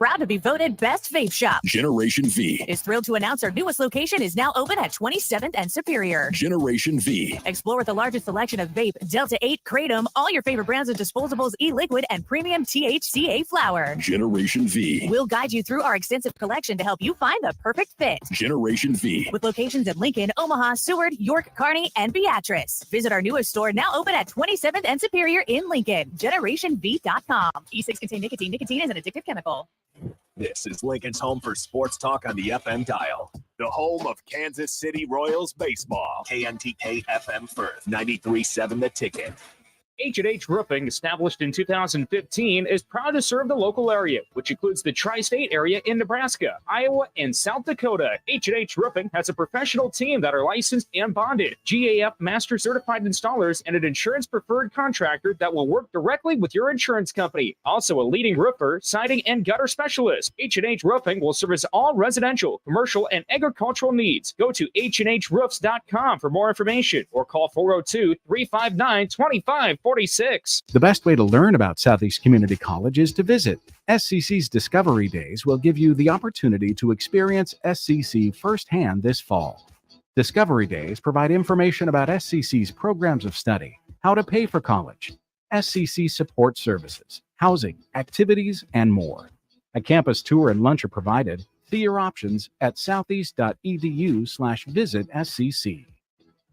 Proud to be voted Best Vape Shop. Generation V. Is thrilled to announce our newest location is now open at 27th and Superior. Generation V. Explore the largest selection of vape, Delta 8, Kratom, all your favorite brands of disposables, e-liquid, and premium THCA flower. Generation V. We'll guide you through our extensive collection to help you find the perfect fit. Generation V. With locations in Lincoln, Omaha, Seward, York, Kearney, and Beatrice. Visit our newest store now open at 27th and Superior in Lincoln. GenerationV.com. E6 contain nicotine. Nicotine is an addictive chemical. This is Lincoln's home for sports talk on the FM dial. The home of Kansas City Royals baseball. KNTK FM Firth, 93.7 The Ticket. H&H Roofing, established in 2015, is proud to serve the local area, which includes the tri-state area in Nebraska, Iowa, and South Dakota. H&H Roofing has a professional team that are licensed and bonded, GAF Master Certified Installers, and an insurance-preferred contractor that will work directly with your insurance company. Also a leading roofer, siding, and gutter specialist. H&H Roofing will service all residential, commercial, and agricultural needs. Go to HNHroofs.com for more information or call 402-359-2546. The best way to learn about Southeast Community College is to visit. SCC's Discovery Days will give you the opportunity to experience SCC firsthand this fall. Discovery Days provide information about SCC's programs of study, how to pay for college, SCC support services, housing, activities, and more. A campus tour and lunch are provided. See your options at southeast.edu/visit SCC.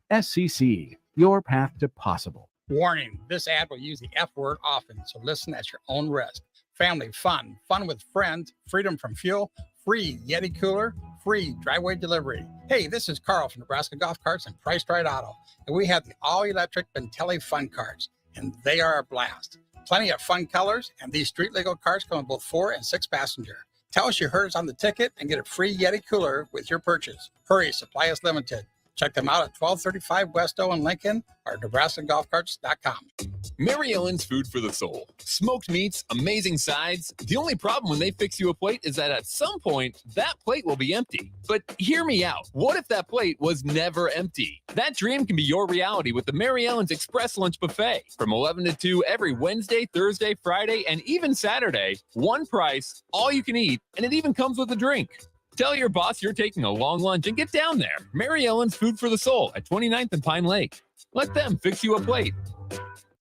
SCC, your path to possible. Warning, this ad will use the F word often, so listen at your own risk. Family fun, fun with friends, freedom from fuel, free Yeti cooler, free driveway delivery. Hey, this is Carl from Nebraska Golf Carts and Price Right Auto, and we have the all-electric Bentelli Fun Carts, and they are a blast. Plenty of fun colors, and these street-legal carts come in both 4 and 6 passenger. Tell us you heard us on the ticket and get a free Yeti cooler with your purchase. Hurry, supply is limited. Check them out at 1235 West O in Lincoln or NebraskaGolfCarts.com. Mary Ellen's Food for the Soul. Smoked meats, amazing sides. The only problem when they fix you a plate is that at some point, that plate will be empty. But hear me out. What if that plate was never empty? That dream can be your reality with the Mary Ellen's Express Lunch Buffet. From 11 to 2 every Wednesday, Thursday, Friday, and even Saturday. One price, all you can eat, and it even comes with a drink. Tell your boss you're taking a long lunch and get down there. Mary Ellen's Food for the Soul at 29th and Pine Lake. Let them fix you a plate.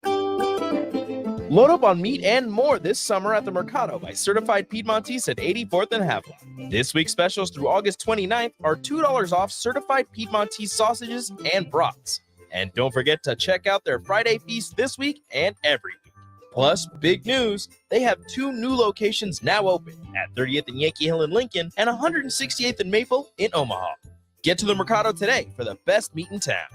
Load up on meat and more this summer at the Mercado by Certified Piedmontese at 84th and Havelock. This week's specials through August 29th are $2 off Certified Piedmontese sausages and brats. And don't forget to check out their Friday feast this week and every week. Plus, big news, they have 2 new locations now open at 30th and Yankee Hill in Lincoln and 168th and Maple in Omaha. Get to the Mercado today for the best meat in town.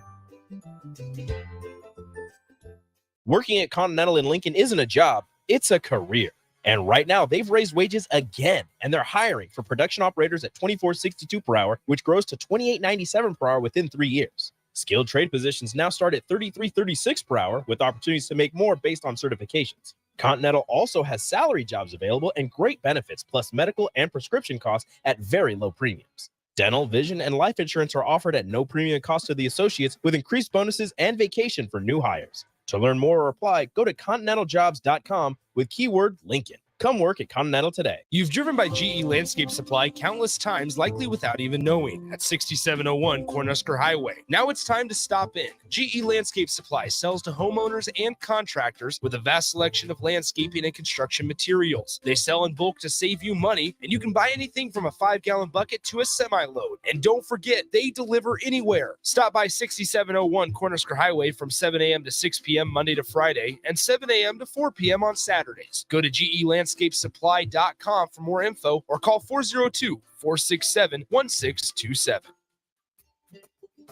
Working at Continental in Lincoln isn't a job, it's a career. And right now, they've raised wages again, and they're hiring for production operators at $24.62 per hour, which grows to $28.97 per hour within 3 years. Skilled trade positions now start at $33.36 per hour, with opportunities to make more based on certifications. Continental also has salary jobs available and great benefits, plus medical and prescription costs at very low premiums. Dental, vision, and life insurance are offered at no premium cost to the associates with increased bonuses and vacation for new hires. To learn more or apply, go to continentaljobs.com with keyword Lincoln. Come work at Continental today. You've driven by GE Landscape Supply countless times, likely without even knowing, at 6701 Cornhusker Highway. Now it's time to stop in. GE Landscape Supply sells to homeowners and contractors with a vast selection of landscaping and construction materials. They sell in bulk to save you money, and you can buy anything from a 5-gallon bucket to a semi-load. And don't forget, they deliver anywhere. Stop by 6701 Cornhusker Highway from 7 a.m. to 6 p.m. Monday to Friday and 7 a.m. to 4 p.m. on Saturdays. Go to GELandscapesupply.com for more info or call 402-467-1627.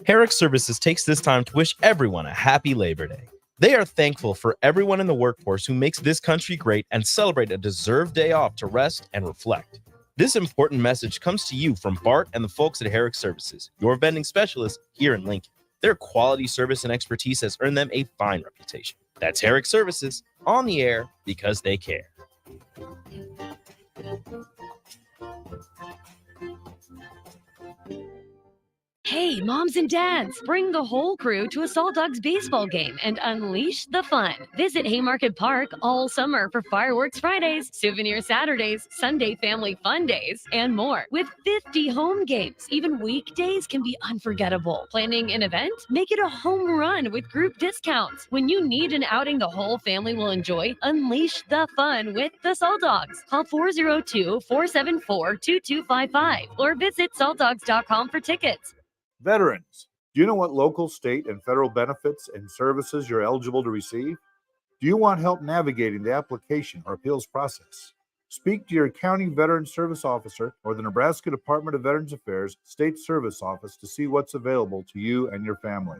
Herrick Services takes this time to wish everyone a happy Labor Day. They are thankful for everyone in the workforce who makes this country great and celebrate a deserved day off to rest and reflect. This important message comes to you from Bart and the folks at Herrick Services, your vending specialists here in Lincoln. Their quality service and expertise has earned them a fine reputation. That's Herrick Services, on the air because they care. Hey, moms and dads, bring the whole crew to a Salt Dogs baseball game and unleash the fun. Visit Haymarket Park all summer for Fireworks Fridays, Souvenir Saturdays, Sunday Family Fun Days, and more. With 50 home games, even weekdays can be unforgettable. Planning an event? Make it a home run with group discounts. When you need an outing the whole family will enjoy, unleash the fun with the Salt Dogs. Call 402-474-2255 or visit saltdogs.com for tickets. Veterans, do you know what local, state, and federal benefits and services you're eligible to receive? Do you want help navigating the application or appeals process? Speak to your county veteran service officer or the Nebraska Department of Veterans Affairs State Service Office to see what's available to you and your family.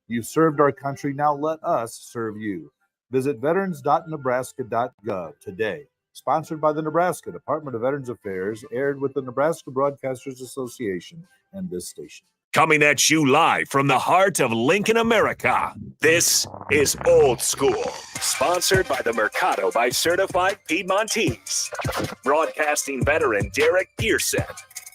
You've served our country, now let us serve you. Visit veterans.nebraska.gov today. Sponsored by the Nebraska Department of Veterans Affairs, aired with the Nebraska Broadcasters Association and this station. Coming at you live from the heart of Lincoln, America. This is Old School, sponsored by the Mercado by Certified Piedmontese. Broadcasting veteran Derek Pearson.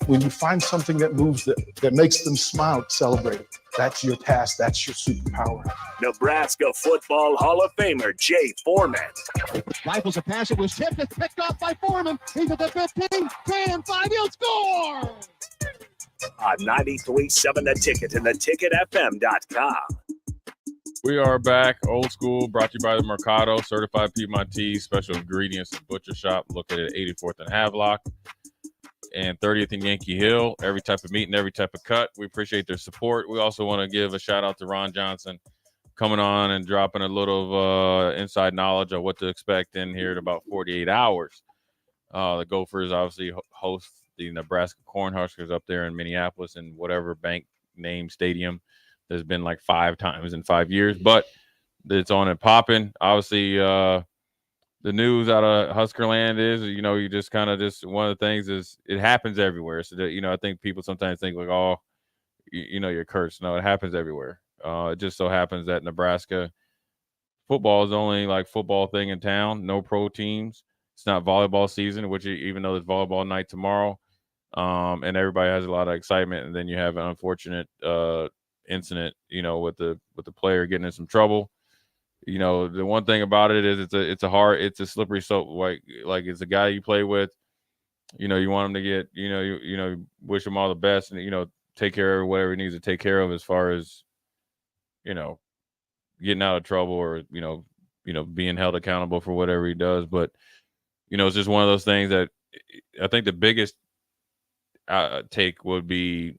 When you find something that moves them, that makes them smile, celebrate it. That's your task. That's your superpower. Nebraska Football Hall of Famer Jay Foreman. Rifles a pass. It was tipped. It's picked up by Foreman. He's at the 15, 10, 5. He'll score! On 93.7 The Ticket and theticketfm.com. We are back. Old School, brought to you by the Mercado, Certified Piedmontese, Special Ingredients and Butcher Shop, located at 84th and Havelock and 30th and Yankee Hill. Every type of meat and every type of cut. We appreciate their support. We also want to give a shout out to Ron Johnson coming on and dropping a little inside knowledge of what to expect in here in about 48 hours. The Gophers obviously host the Nebraska Cornhuskers up there in Minneapolis in whatever bank name stadium. There's been like 5 times in 5 years, but it's on and popping. Obviously, the news out of Huskerland is, you just kind of one of the things is it happens everywhere. So that, I think people sometimes think like, oh, you're cursed. No, it happens everywhere. It just so happens that Nebraska football is the only like football thing in town. No pro teams. It's not volleyball season, which even though it's volleyball night tomorrow, and everybody has a lot of excitement, and then you have an unfortunate incident, with the player getting in some trouble. The one thing about it is it's a slippery slope. Like it's a guy you play with. You want him to get, you wish him all the best, and take care of whatever he needs to take care of as far as, getting out of trouble or being held accountable for whatever he does. But it's just one of those things that I think the biggest take would be,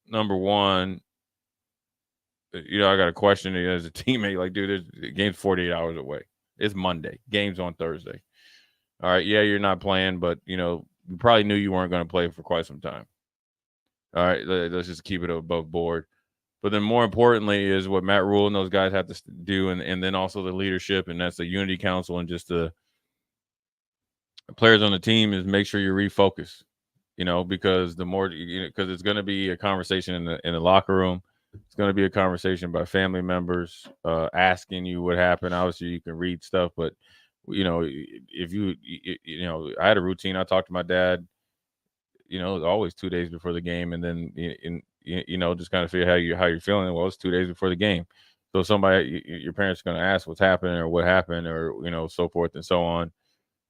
number one, I got a question as a teammate, like, dude, the game's 48 hours away. It's Monday. Game's on Thursday. All right, yeah, you're not playing, but, you probably knew you weren't going to play for quite some time. All right, let's just keep it above board. But then more importantly is what Matt Rhule and those guys have to do, and then also the leadership, and that's the unity council and just the players on the team is make sure you refocus, because the more, because it's going to be a conversation in the locker room. It's going to be a conversation by family members asking you what happened. Obviously, you can read stuff, but if I had a routine. I talked to my dad, always 2 days before the game, and then just kind of figure how you're feeling. Well, it's 2 days before the game, so your parents are going to ask what's happening or what happened or so forth and so on.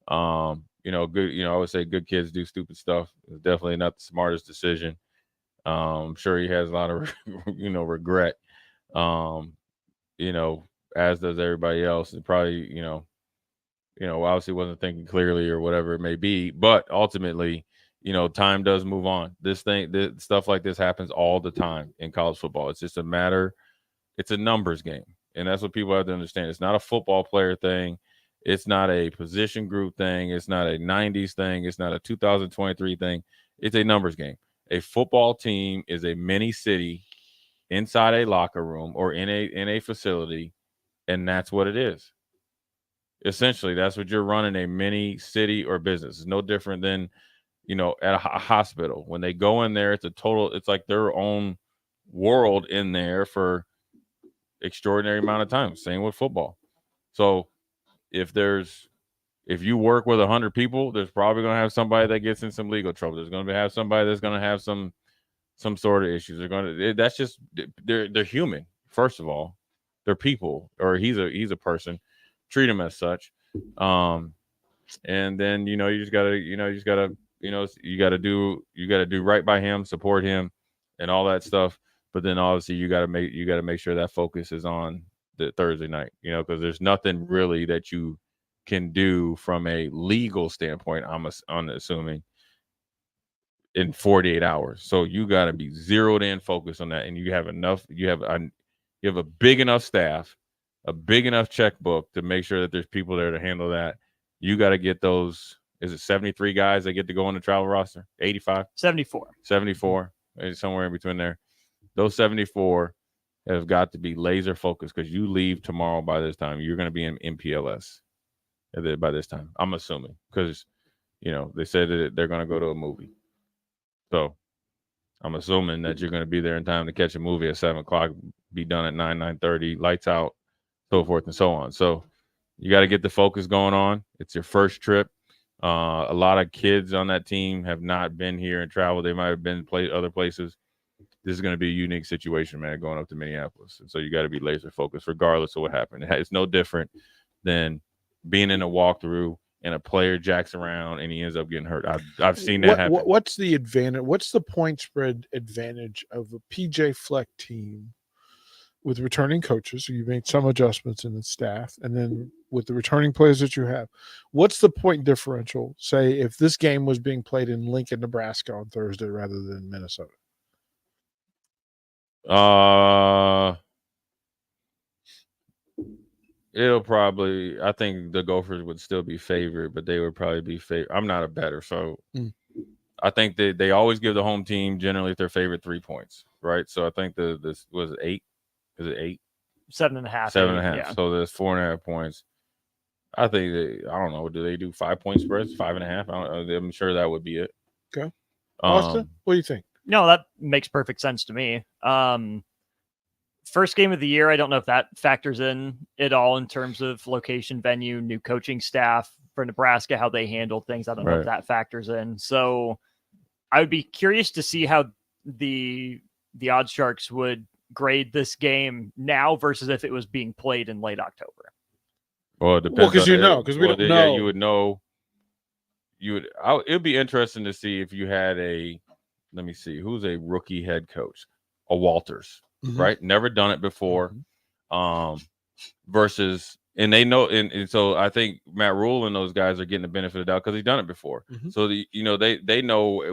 Good. I would say good kids do stupid stuff. It's definitely not the smartest decision. I'm sure he has a lot of regret. As does everybody else. And probably obviously wasn't thinking clearly or whatever it may be. But ultimately, time does move on. This stuff like this happens all the time in college football. It's just it's a numbers game. And that's what people have to understand. It's not a football player thing. It's not a position group thing. It's not a 90s thing. It's not a 2023 thing. It's a numbers game. A football team is a mini city inside a locker room or in a facility, and that's what it is. Essentially, that's what you're running, a mini city or business. It's no different than, at a hospital. When they go in there, it's like their own world in there for extraordinary amount of time. Same with football. So if you work with 100 people, there's probably going to have somebody that gets in some legal trouble. There's going to have somebody that's going to have some sort of issues. That's just, they're human. First of all, they're people, or he's a person. Treat him as such. And then, you just gotta do right by him, support him and all that stuff. But then obviously you gotta make sure that focus is on the Thursday night, because there's nothing really that you can do from a legal standpoint, I'm assuming, in 48 hours. So you got to be zeroed in, focused on that. And you have a big enough staff, a big enough checkbook to make sure that there's people there to handle that. You got to get those, is it 73 guys that get to go on the travel roster? 85? 74. 74, somewhere in between there. Those 74 have got to be laser focused, because you leave tomorrow by this time. You're going to be in MPLS by this time, I'm assuming, because, they said that they're going to go to a movie. So I'm assuming that you're going to be there in time to catch a movie at 7 o'clock, be done at 9:30, lights out, so forth and so on. So you got to get the focus going on. It's your first trip. A lot of kids on that team have not been here and traveled. They might have been other places. This is going to be a unique situation, man, going up to Minneapolis. And so you got to be laser focused regardless of what happened. It's no different than being in a walkthrough and a player jacks around and he ends up getting hurt. I've seen that happen. What's the advantage? What's the point spread advantage of a PJ Fleck team with returning coaches? So you made some adjustments in the staff, and then with the returning players that you have, what's the point differential? Say if this game was being played in Lincoln, Nebraska on Thursday rather than Minnesota. It'll probably, I think the Gophers would still be favored, but they would probably be favored. I'm not a bettor, so I think they always give the home team generally their favorite 3 points, right? So I think this was 8. Is it 8? 7.5. 7.5. Yeah. So there's 4.5 points. I think I don't know. Do they do 5-point spreads? 5.5? I'm sure that would be it. Okay. Austin, what do you think? No, that makes perfect sense to me. First game of the year, I don't know if that factors in at all in terms of location, venue, new coaching staff for Nebraska, how they handle things. I don't know if that factors in. So I would be curious to see how the Odds Sharks would grade this game now versus if it was being played in late October. Well, it depends. Well, because we don't know. Yeah, you would know. It'd be interesting to see if you had let me see, who's a rookie head coach? A Walters. Right? Never done it before. Versus, and they know, and so I think Matt Rhule and those guys are getting the benefit of the doubt because he's done it before. So they know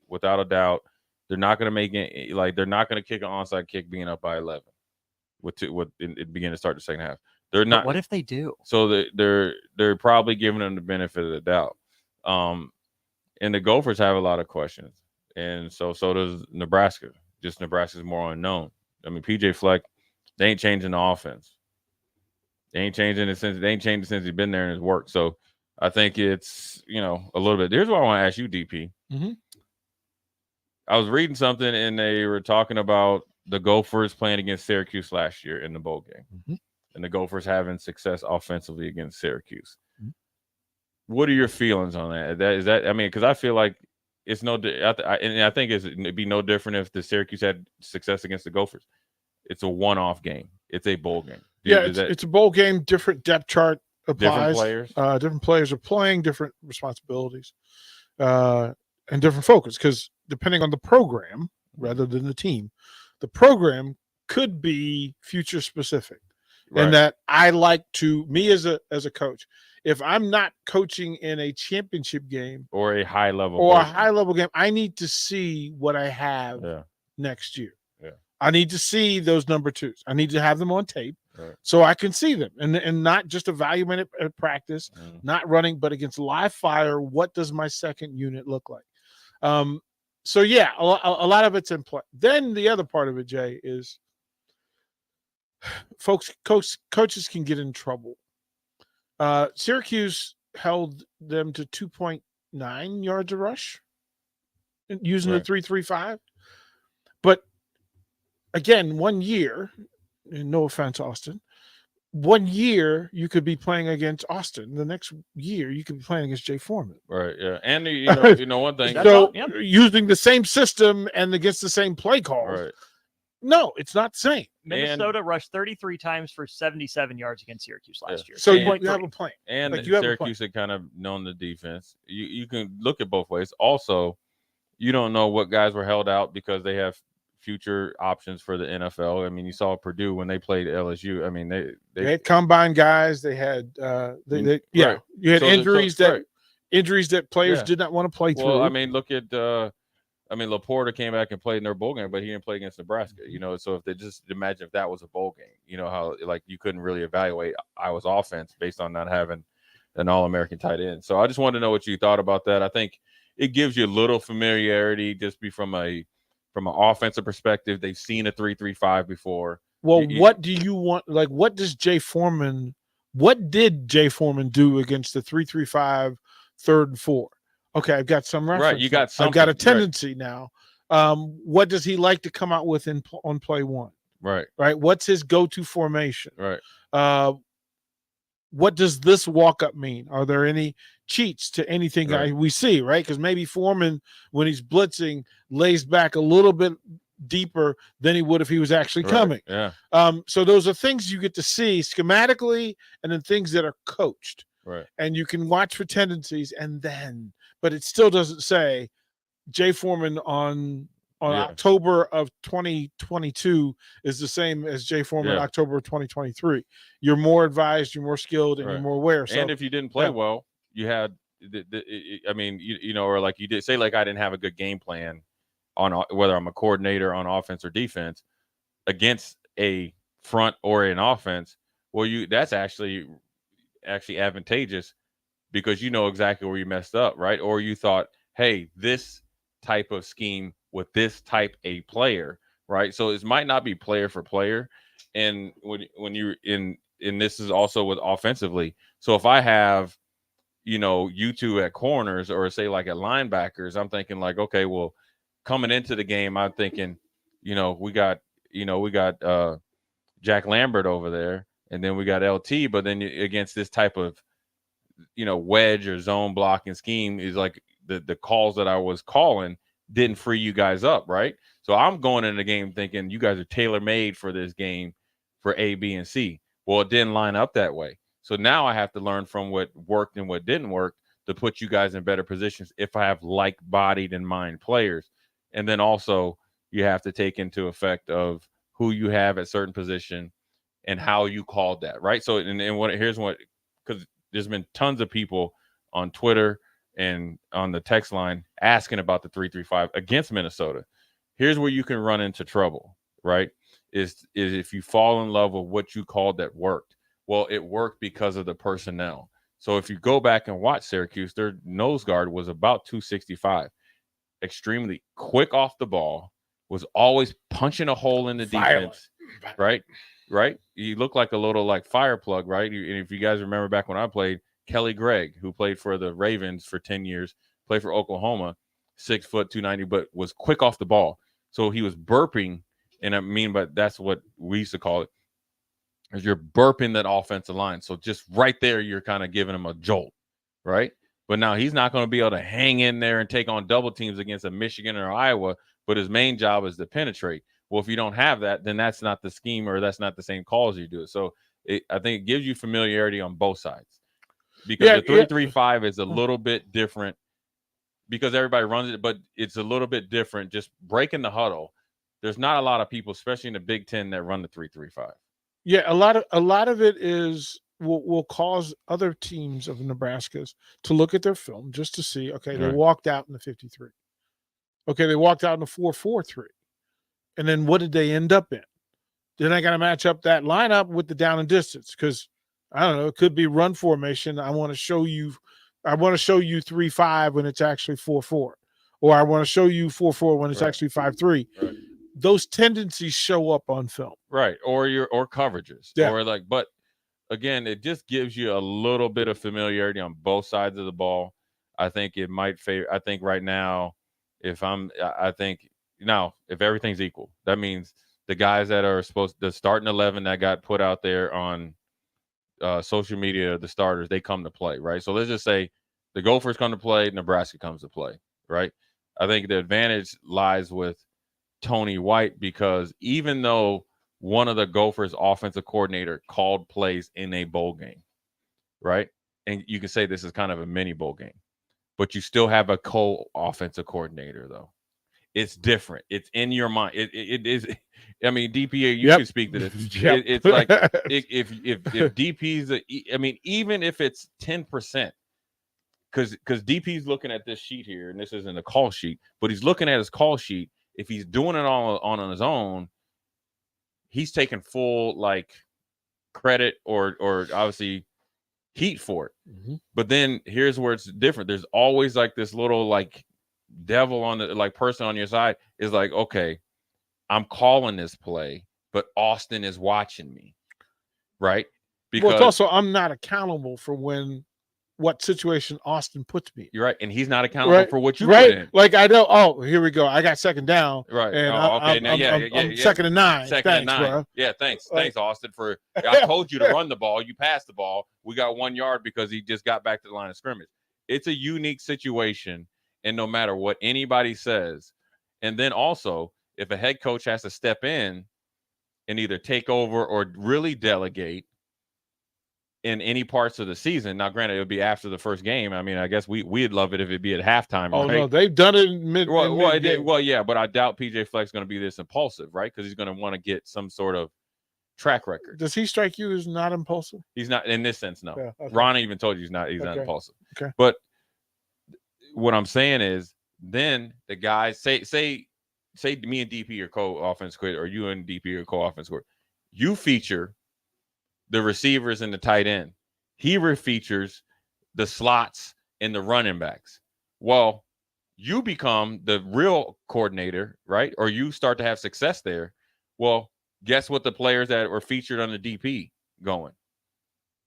without a doubt, they're not going to make it, like they're not going to kick an onside kick being up by 11 with it begin to start the second half. They're not. But what if they do? So they're probably giving them the benefit of the doubt. And the Gophers have a lot of questions, and so does Nebraska. Just Nebraska's more unknown. I mean, PJ Fleck, they ain't changing the offense. They ain't changing it since he's been there and it's worked. So I think it's a little bit. Here's what I want to ask you, DP. I was reading something and they were talking about the Gophers playing against Syracuse last year in the bowl game, and the Gophers having success offensively against Syracuse. What are your feelings on that? I mean, because I feel like it's and I think it'd be no different if the Syracuse had success against the Gophers. It's a one-off game. It's a bowl game. It's a bowl game. Different depth chart applies. Different players are playing different responsibilities, and different focus. Because depending on the program, rather than the team, the program could be future specific. Right. And that I like to me as a coach, if I'm not coaching in a championship game or a high level game, I need to see what I have next year. Yeah. I need to see those number twos. I need to have them on tape so I can see them and not just evaluate it at practice, not running, but against live fire. What does my second unit look like? So yeah, a lot of it's in play. Then the other part of it, Jay, is coaches can get in trouble. Syracuse held them to 2.9 yards a rush using the 3.35. But again, 1 year, and no offense, Austin, 1 year you could be playing against Austin. The next year you could be playing against Jay Foreman. Right. Yeah. And you know one thing. So using the same system and against the same play calls. Right. No, it's not the same. Minnesota rushed 33 times for 77 yards against Syracuse last year. So you have a plan. And Syracuse had kind of known the defense. You can look at both ways. Also, you don't know what guys were held out because they have future options for the NFL. I mean, you saw Purdue when they played LSU. I mean, they had combine guys. They had you had injuries that players did not want to play through. Well, I mean, look at Laporta came back and played in their bowl game, but he didn't play against Nebraska. You know, so if they just imagine if that was a bowl game, you know how like you couldn't really evaluate Iowa's offense based on not having an All-American tight end. So I just wanted to know what you thought about that. I think it gives you a little familiarity just from an offensive perspective. They've seen a 3-3-5 before. Well, what do you want? Like, what did Jay Foreman do against the 3-3-5 third and 4? Okay, I've got some reference. Right, you got something. I've got a tendency now. What does he like to come out with on play one? Right. Right. What's his go-to formation? Right. What does this walk-up mean? Are there any cheats to anything we see? Right, because maybe Foreman, when he's blitzing, lays back a little bit deeper than he would if he was actually coming. Yeah. So those are things you get to see schematically, and then things that are coached. Right. And you can watch for tendencies, but it still doesn't say Jay Foreman on October of 2022 is the same as Jay Foreman in October of 2023. You're more advised, you're more skilled, and you're more aware. So, and if you didn't play well, you had or like you did say, like I didn't have a good game plan on whether I'm a coordinator on offense or defense against a front or an offense. Well, that's actually advantageous because you know exactly where you messed up, right? Or you thought, hey, this type of scheme with this type A player, right? So it might not be player for player. And when you're in this is also with offensively. So if I have, you two at corners or say like at linebackers, I'm thinking like, okay, well, coming into the game, I'm thinking, we got Jack Lambert over there, and then we got LT, but then against this type of, wedge or zone blocking scheme is like the calls that I was calling didn't free you guys up, right? So I'm going in the game thinking you guys are tailor-made for this game for A, B, and C. Well, it didn't line up that way. So now I have to learn from what worked and what didn't work to put you guys in better positions if I have like-bodied in mind players. And then also you have to take into effect of who you have at certain position and how you called that, right? So because there's been tons of people on Twitter and on the text line asking about the 3-3-5 against Minnesota. Here's where you can run into trouble, right? Is if you fall in love with what you called that worked. Well, it worked because of the personnel. So if you go back and watch Syracuse, their nose guard was about 265, extremely quick off the ball, was always punching a hole in the defense, right? Right? You look like a little like fire plug, right? And if you guys remember back when I played, Kelly Gregg, who played for the Ravens for 10 years, played for Oklahoma, 6 foot 290, but was quick off the ball. So he was burping And I mean, but that's what we used to call it, is you're burping that offensive line. So just right there, you're kind of giving him a jolt, right? But now he's not going to be able to hang in there and take on double teams against a Michigan or Iowa, but his main job is to penetrate. Well, if you don't have that, then that's not the scheme, or that's not the same calls you do it. So I think it gives you familiarity on both sides, because the 3-3-5 is a little bit different because everybody runs it, but it's a little bit different. Just breaking the huddle. There's not a lot of people, especially in the Big Ten, that run the 3-3-5. Yeah, a lot of it is will cause other teams of Nebraska's to look at their film just to see, okay, they Right. walked out in the 53. Okay, they walked out in the 4-4-3. And then what did they end up in? Then I got to match up that lineup with the down and distance, because I don't know, it could be run formation. I want to show you 3-5 when it's actually 4-4. Or I want to show you 4-4 when it's actually 5-3. Right. Those tendencies show up on film. Right. Or coverages. Yeah. Or but again, it just gives you a little bit of familiarity on both sides of the ball. I think it might favor. I think right now, if everything's equal, that means the guys that are the starting 11 that got put out there on social media, the starters, they come to play, right? So let's just say the Gophers come to play, Nebraska comes to play, right? I think the advantage lies with Tony White, because even though one of the Gophers offensive coordinator called plays in a bowl game, right? And you can say this is kind of a mini bowl game, but you still have a co-offensive coordinator, though. It's different. It's in your mind. It is. I mean, DPA, you can speak to this. Yep. It's like if DP's, even if it's 10%, because DP's looking at this sheet here, and this isn't a call sheet, but he's looking at his call sheet. If he's doing it all on his own, he's taking full credit or obviously heat for it. Mm-hmm. But then here's where it's different. There's always this little devil on the person on your side is okay, I'm calling this play, but Austin is watching me, right? Because it's also, I'm not accountable for what situation Austin puts me in. You're right, and he's not accountable for what you put in. I know. Oh, here we go. I got second down. Right. And I'm second and 9. Second Thanks, and 9. bro. Yeah, thanks, Austin. I told you to run the ball. You passed the ball. We got 1 yard because he just got back to the line of scrimmage. It's a unique situation, and no matter what anybody says, and then also if a head coach has to step in and either take over or really delegate in any parts of the season. Now, granted, it would be after the first game. I mean, I guess we'd love it if it'd be at halftime. Oh, right? no, they've done it in mid. Yeah, but I doubt PJ Fleck's going to be this impulsive, right? Because he's going to want to get some sort of track record. Does he strike you as not impulsive? He's not in this sense, no. Yeah, okay. Ron even told you he's not impulsive. Okay. But what I'm saying is, then the guys say me and DP are co-offense coordinator, or you and DP are co-offense coordinator. You feature the receivers and the tight end. He features the slots and the running backs. Well, you become the real coordinator, right? Or you start to have success there. Well, guess what the players that were featured on the DP going?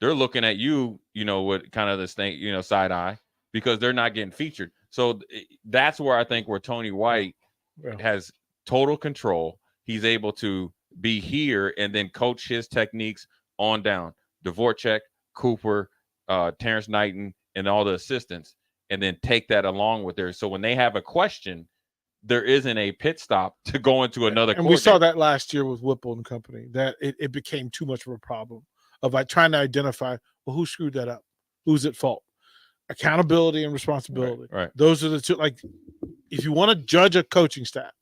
They're looking at you, with kind of this thing, side eye, because they're not getting featured. So that's where I think where Tony White has total control. He's able to be here and then coach his techniques on down. Dvorak, Cooper, Terrence Knighton, and all the assistants, and then take that along with there. So when they have a question, there isn't a pit stop to go into another. And we saw that last year with Whipple and company, that it became too much of a problem of trying to identify, well, who screwed that up? Who's at fault? Accountability and responsibility. Right. Those are the two. If you want to judge a coaching staff,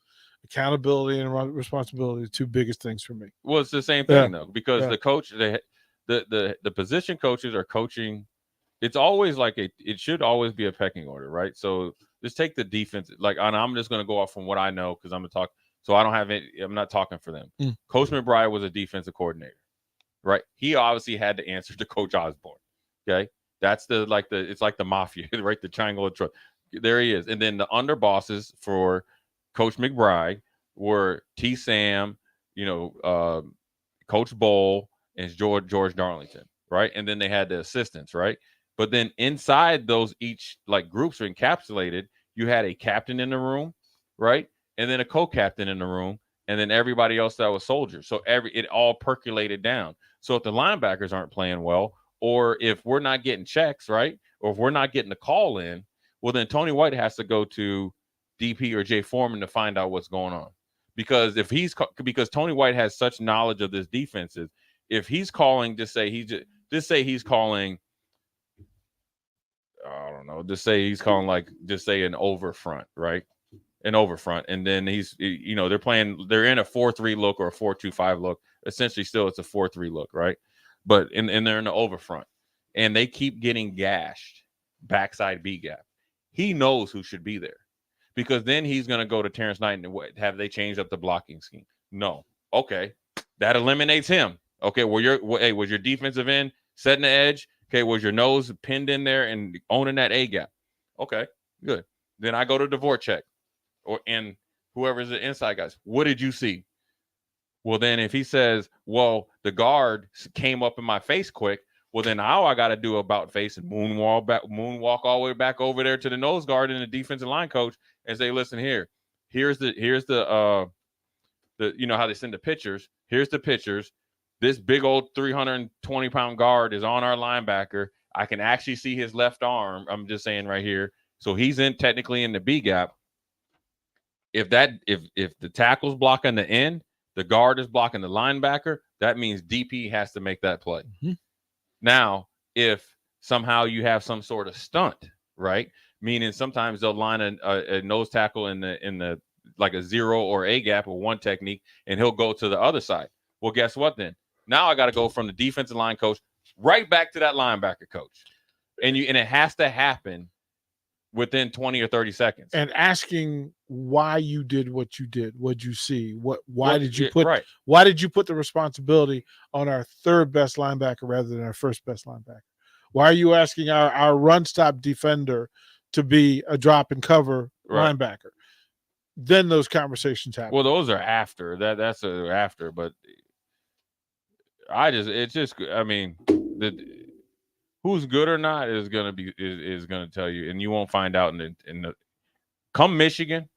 accountability and responsibility are the two biggest things for me. Well, it's the same thing though, because the coach, the position coaches are coaching. It's always it should always be a pecking order, right? So just take the defense. And I'm just going to go off from what I know because I'm going to talk. So I don't have any. I'm not talking for them. Coach McBride was a defensive coordinator, right? He obviously had to answer to Coach Osborne. Okay, that's it's like the mafia, right? The triangle of trust. There he is, and then the underbosses for Coach McBride were T. Sam, Coach Bowl, and George Darlington, right? And then they had the assistants, right? But then inside those each groups are encapsulated. You had a captain in the room, right? And then a co-captain in the room, and then everybody else that was soldiers. So it all percolated down. So if the linebackers aren't playing well, or if we're not getting checks, right, or if we're not getting the call in, well, then Tony White has to go to DP or Jay Foreman to find out what's going on. Because because Tony White has such knowledge of this defenses, if he's calling, just say he's calling, I don't know, just say he's calling an over front, right? An over front, and then they're in a 4-3 look or a 4-2-5 look. Essentially, still it's a 4-3 look, right? But and they're in the over front, and they keep getting gashed backside B gap. He knows who should be there, because then he's going to go to Terrence Knight and have they changed up the blocking scheme? No. Okay, that eliminates him. Okay, was your defensive end setting the edge? Okay, was your nose pinned in there and owning that A gap? Okay, good. Then I go to Dvorak and whoever's the inside guys. What did you see? Well, then if he says, well, the guard came up in my face quick, well, then now I got to do about face and moonwalk all the way back over there to the nose guard and the defensive line coach and say, listen, here's the how they send the pictures. Here's the pictures. This big old 320-pound guard is on our linebacker. I can actually see his left arm. I'm just saying right here. So he's technically in the B gap. If the tackle's blocking the end, the guard is blocking the linebacker, that means DP has to make that play. Mm-hmm. Now, if somehow you have some sort of stunt, right? Meaning sometimes they'll line a nose tackle in the like a 0 or A gap or one technique, and he'll go to the other side. Well, guess what then? Now I got to go from the defensive line coach right back to that linebacker coach. And it has to happen within 20 or 30 seconds. And asking why you did what you did, what'd you see? Why did you put the responsibility on our third best linebacker rather than our first best linebacker? Why are you asking our run stop defender to be a drop and cover linebacker? Then those conversations happen. Well, those are after that's after, but who's good or not is gonna tell you, and you won't find out come Michigan,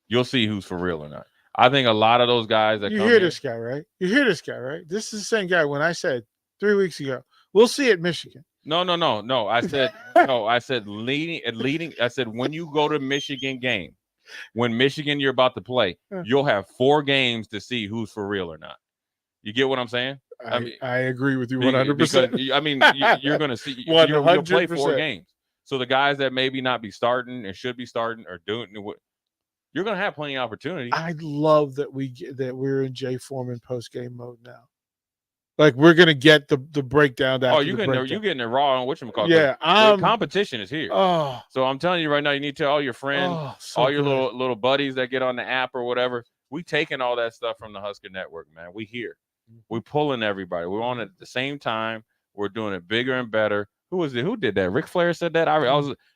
you'll see who's for real or not. I think a lot of those guys that you hear this guy, right? You hear this guy, right? This is the same guy when I said 3 weeks ago, we'll see at Michigan. No. I said no. I said leading. I said when you go to Michigan game, when Michigan you're about to play, you'll have 4 games to see who's for real or not. You get what I'm saying? I agree with you 100%. You're going to see you'll play 4 games. So the guys that maybe not be starting and should be starting or doing what you're going to have plenty of opportunity. I love that we're in Jay Foreman post game mode now. Like we're going to get the breakdown. You're getting it raw on whatchamacallit. Yeah, the competition is here. Oh, so I'm telling you right now, you need to tell all your friends, your little buddies that get on the app or whatever. We taking all that stuff from the Husker Network, man. We here. We're pulling everybody. We're on it at the same time. We're doing it bigger and better. Who was it? Who did that? Ric Flair said that. I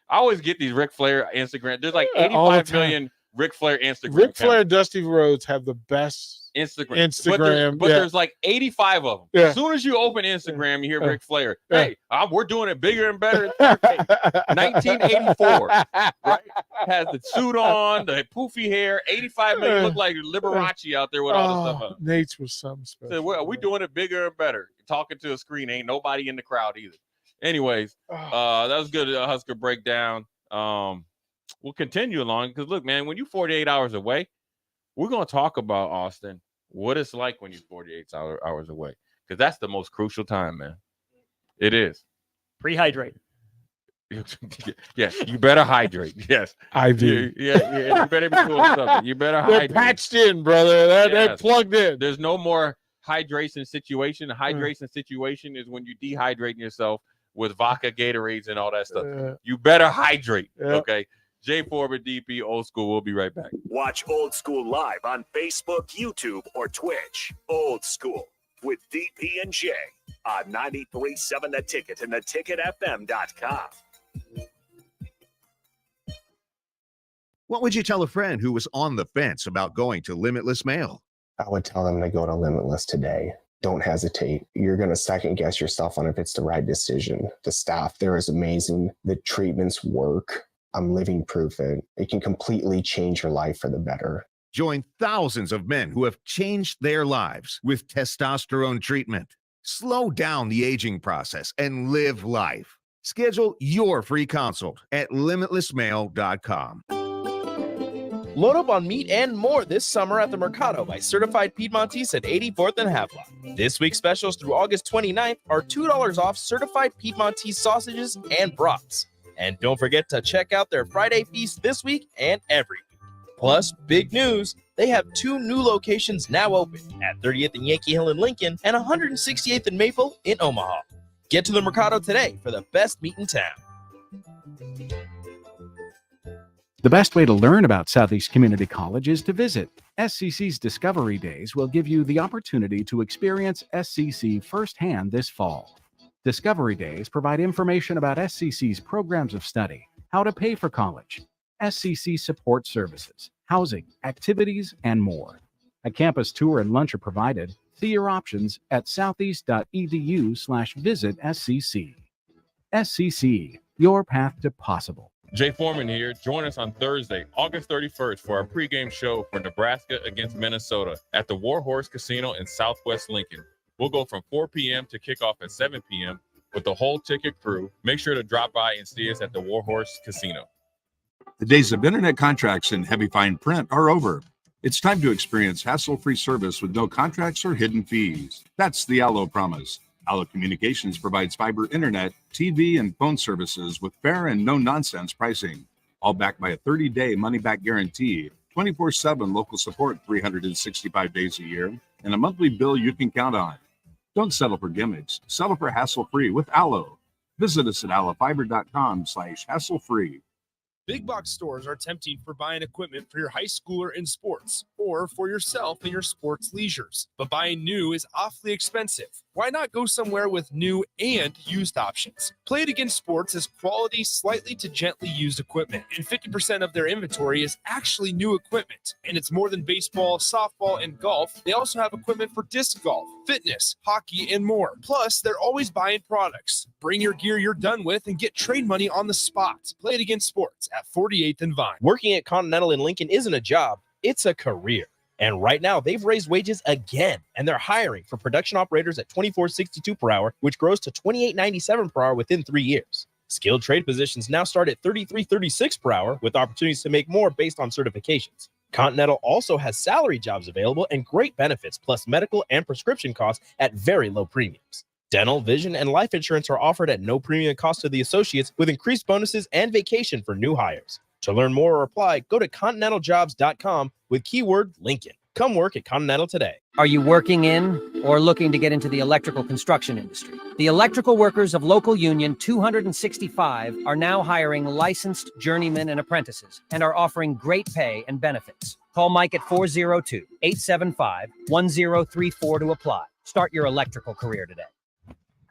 always get these Ric Flair Instagram. There's like 85 million Ric Flair Instagram. Ric Flair and Dusty Rhodes have the best Instagram. But there's like 85 of them. Yeah. As soon as you open Instagram, you hear Ric Flair. Hey, we're doing it bigger and better. 1984, right? Has the suit on, the poofy hair. 85 million look like Liberace out there with all the stuff on. Nate's was something special. So we're doing it bigger and better. Talking to a screen, ain't nobody in the crowd either. Anyways, that was good. Husker breakdown. We'll continue along because look, man, when you're 48 hours away, we're going to talk about, Austin, what it's like when you're 48 hours away, because that's the most crucial time, man. It is. Pre-hydrate. Yes, you better hydrate. Yes. IV. You better be doing something. You better hydrate. They're patched in, brother. They're plugged in. There's no more hydration situation. The hydration situation is when you dehydrating yourself with vodka, Gatorades, and all that stuff. You better hydrate, okay? Jay Foreman, DP, Old School. We'll be right back. Watch Old School live on Facebook, YouTube, or Twitch. Old School with DP and Jay on 93.7 The Ticket and theticketfm.com. What would you tell a friend who was on the fence about going to Limitless Mail? I would tell them to go to Limitless today. Don't hesitate. You're going to second guess yourself on if it's the right decision. The staff there is amazing. The treatments work. I'm living proof it can completely change your life for the better. Join thousands of men who have changed their lives with testosterone treatment. Slow down the aging process and live life. Schedule your free consult at limitlessmail.com. Load up on meat and more this summer at the Mercado by Certified Piedmontese at 84th and Havelock. This week's specials through August 29th are $2 off Certified Piedmontese sausages and brats. And don't forget to check out their Friday feast this week and every week. Plus, big news, they have 2 new locations now open at 30th and Yankee Hill in Lincoln and 168th and Maple in Omaha. Get to the Mercado today for the best meat in town. The best way to learn about Southeast Community College is to visit. SCC's Discovery Days will give you the opportunity to experience SCC firsthand this fall. Discovery Days provide information about SCC's programs of study, how to pay for college, SCC support services, housing, activities, and more. A campus tour and lunch are provided. See your options at southeast.edu/visit SCC. SCC, your path to possible. Jay Foreman here. Join us on Thursday, August 31st for our pregame show for Nebraska against Minnesota at the Warhorse Casino in Southwest Lincoln. We'll go from 4 p.m. to kickoff at 7 p.m. with the whole ticket crew. Make sure to drop by and see us at the Warhorse Casino. The days of internet contracts and heavy fine print are over. It's time to experience hassle-free service with no contracts or hidden fees. That's the Allo promise. Allo Communications provides fiber internet, TV, and phone services with fair and no-nonsense pricing, all backed by a 30-day money-back guarantee, 24/7 local support 365 days a year, and a monthly bill you can count on. Don't settle for gimmicks. Settle for hassle-free with Allo. Visit us at allofiber.com/hassle-free. Big box stores are tempting for buying equipment for your high schooler in sports or for yourself in your sports leisures. But buying new is awfully expensive. Why not go somewhere with new and used options? Play It Again Sports is quality, slightly to gently used equipment, and 50% of their inventory is actually new equipment. And it's more than baseball, softball, and golf. They also have equipment for disc golf, fitness, hockey, and more. Plus, they're always buying products. Bring your gear you're done with and get trade money on the spot. Play It Again Sports at 48th and Vine. Working at Continental in Lincoln isn't a job, it's a career. And right now, they've raised wages again, and they're hiring for production operators at $24.62 per hour, which grows to $28.97 per hour within 3 years. Skilled trade positions now start at $33.36 per hour, with opportunities to make more based on certifications. Continental also has salary jobs available and great benefits, plus medical and prescription costs at very low premiums. Dental, vision, and life insurance are offered at no premium cost to the associates, with increased bonuses and vacation for new hires. To learn more or apply, go to continentaljobs.com with keyword Lincoln. Come work at Continental today. Are you working in or looking to get into the electrical construction industry? The electrical workers of Local Union 265 are now hiring licensed journeymen and apprentices and are offering great pay and benefits. Call Mike at 402-875-1034 to apply. Start your electrical career today.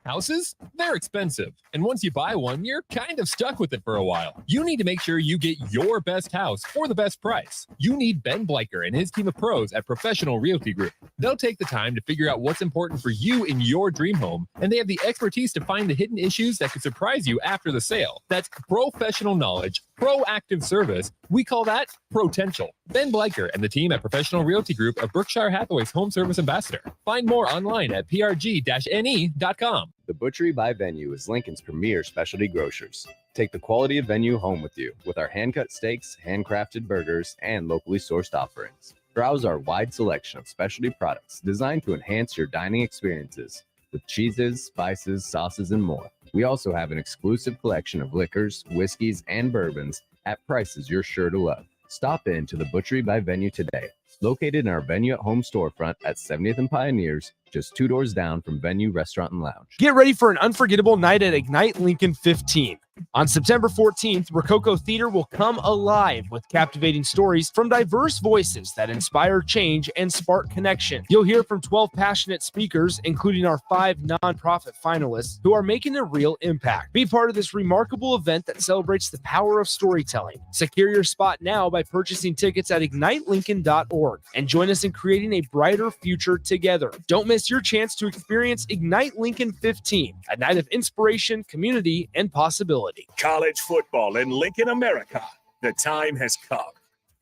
Houses? They're expensive. And once you buy one, you're kind of stuck with it for a while. You need to make sure you get your best house for the best price. You need Ben Bleicher and his team of pros at Professional Realty Group. They'll take the time to figure out what's important for you in your dream home, and they have the expertise to find the hidden issues that could surprise you after the sale. That's professional knowledge, proactive service. We call that potential. Ben Bleicher and the team at Professional Realty Group are Berkshire Hathaway's home service ambassador. Find more online at prg-ne.com. The Butchery by Venue is Lincoln's premier specialty grocers. Take the quality of Venue home with you with our hand-cut steaks, handcrafted burgers, and locally sourced offerings. Browse our wide selection of specialty products designed to enhance your dining experiences with cheeses, spices, sauces, and more. We also have an exclusive collection of liquors, whiskeys, and bourbons at prices you're sure to love. Stop in to the Butchery by Venue today, located in our Venue at Home storefront at 70th and Pioneers, just 2 doors down from Venue Restaurant and Lounge. Get ready for an unforgettable night at Ignite Lincoln 15. On September 14th, Rococo Theater will come alive with captivating stories from diverse voices that inspire change and spark connection. You'll hear from 12 passionate speakers, including our 5 nonprofit finalists who are making a real impact. Be part of this remarkable event that celebrates the power of storytelling. Secure your spot now by purchasing tickets at ignitelincoln.org and join us in creating a brighter future together. Don't miss your chance to experience Ignite Lincoln 15, a night of inspiration, community, and possibility. College football in Lincoln, America. The time has come.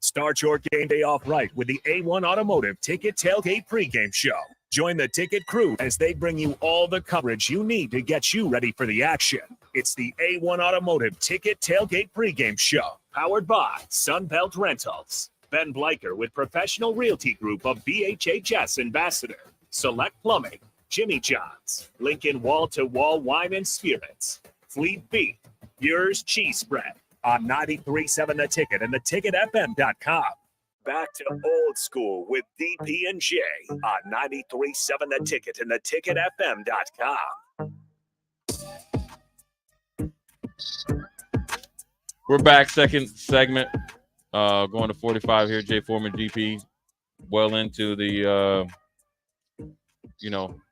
Start your game day off right with the A1 Automotive Ticket Tailgate pregame show. Join the Ticket crew as they bring you all the coverage you need to get you ready for the action. It's the A1 Automotive Ticket Tailgate pregame show, powered by Sunbelt Rentals. Ben Bleicher with Professional Realty Group of BHHS Ambassador, Select Plumbing, Jimmy John's, Lincoln Wall to Wall Wine and Spirits, Fleet Beef, Yours Cheese Spread on 93.7 The Ticket and theticketfm.com. Back to old school with DP and J on 93.7 The Ticket and theticketfm.com. We're back, second segment. Going to 45 here. Jay Foreman, DP, well into the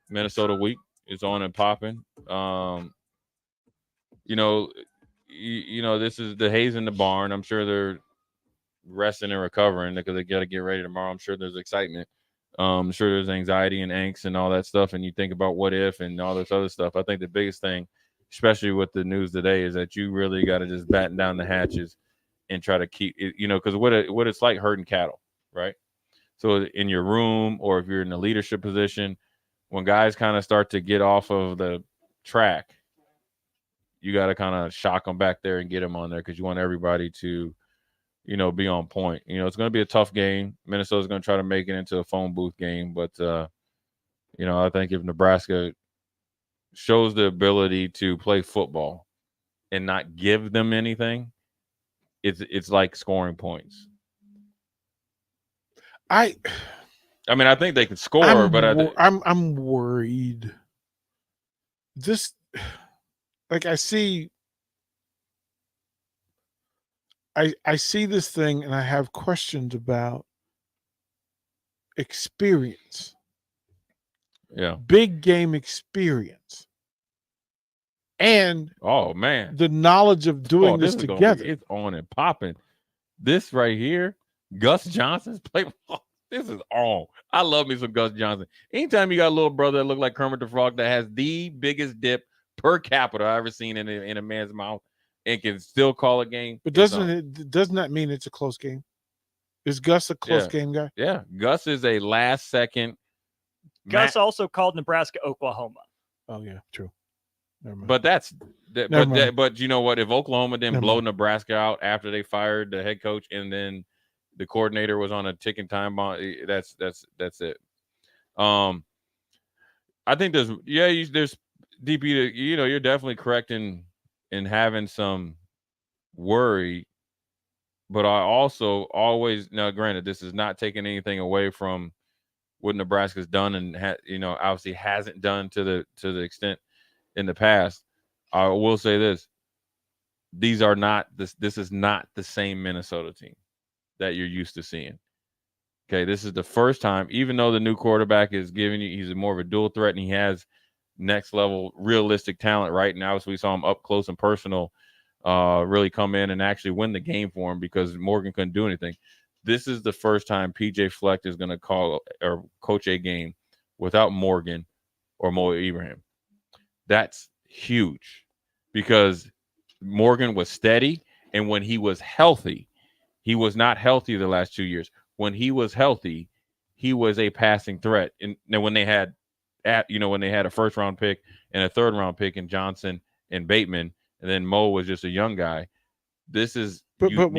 Minnesota week is on and popping. This is the Hayes in the barn. I'm sure they're resting and recovering because they got to get ready tomorrow. I'm sure there's excitement. I'm sure there's anxiety and angst and all that stuff. And you think about what if and all this other stuff. I think the biggest thing, especially with the news today, is that you really got to just batten down the hatches and try to keep it, because what it's like herding cattle, right? So in your room, or if you're in a leadership position, when guys kind of start to get off of the track, you got to kind of shock them back there and get them on there, because you want everybody to, be on point. It's going to be a tough game. Minnesota's going to try to make it into a phone booth game, but I think if Nebraska shows the ability to play football and not give them anything, it's like scoring points. I think they can score, I'm worried. I see this thing and I have questions about experience. Yeah. Big game experience. And the knowledge of doing this together. It's on and popping. This right here, Gus Johnson's play. This is on. I love me some Gus Johnson. Anytime you got a little brother that look like Kermit the Frog that has the biggest dip per capita I've ever seen in a man's mouth and can still call a game. But doesn't that mean it's a close game? Is Gus a close game guy? Yeah. Gus is a last second. Gus also called Nebraska Oklahoma. Oh yeah, true. But but you know what? If Oklahoma didn't blow Nebraska out after they fired the head coach and then the coordinator was on a ticking time bomb, that's it. I think there's DP. You're definitely correct in having some worry, but I also always, now granted, this is not taking anything away from what Nebraska's done and obviously hasn't done to the extent in the past. I will say this: this is not the same Minnesota team that you're used to seeing. Okay, this is the first time, even though the new quarterback is giving you, he's more of a dual threat and he has next level realistic talent right now. So we saw him up close and personal really come in and actually win the game for him because Morgan couldn't do anything. This is the first time PJ Fleck is going to call or coach a game without Morgan or Mo Ibrahim. That's huge because Morgan was steady, and when he was healthy, he was not healthy the last 2 years. When he was healthy, he was a passing threat. And when they had a first round pick and a third round pick in Johnson and Bateman, and then Mo was just a young guy. This is But you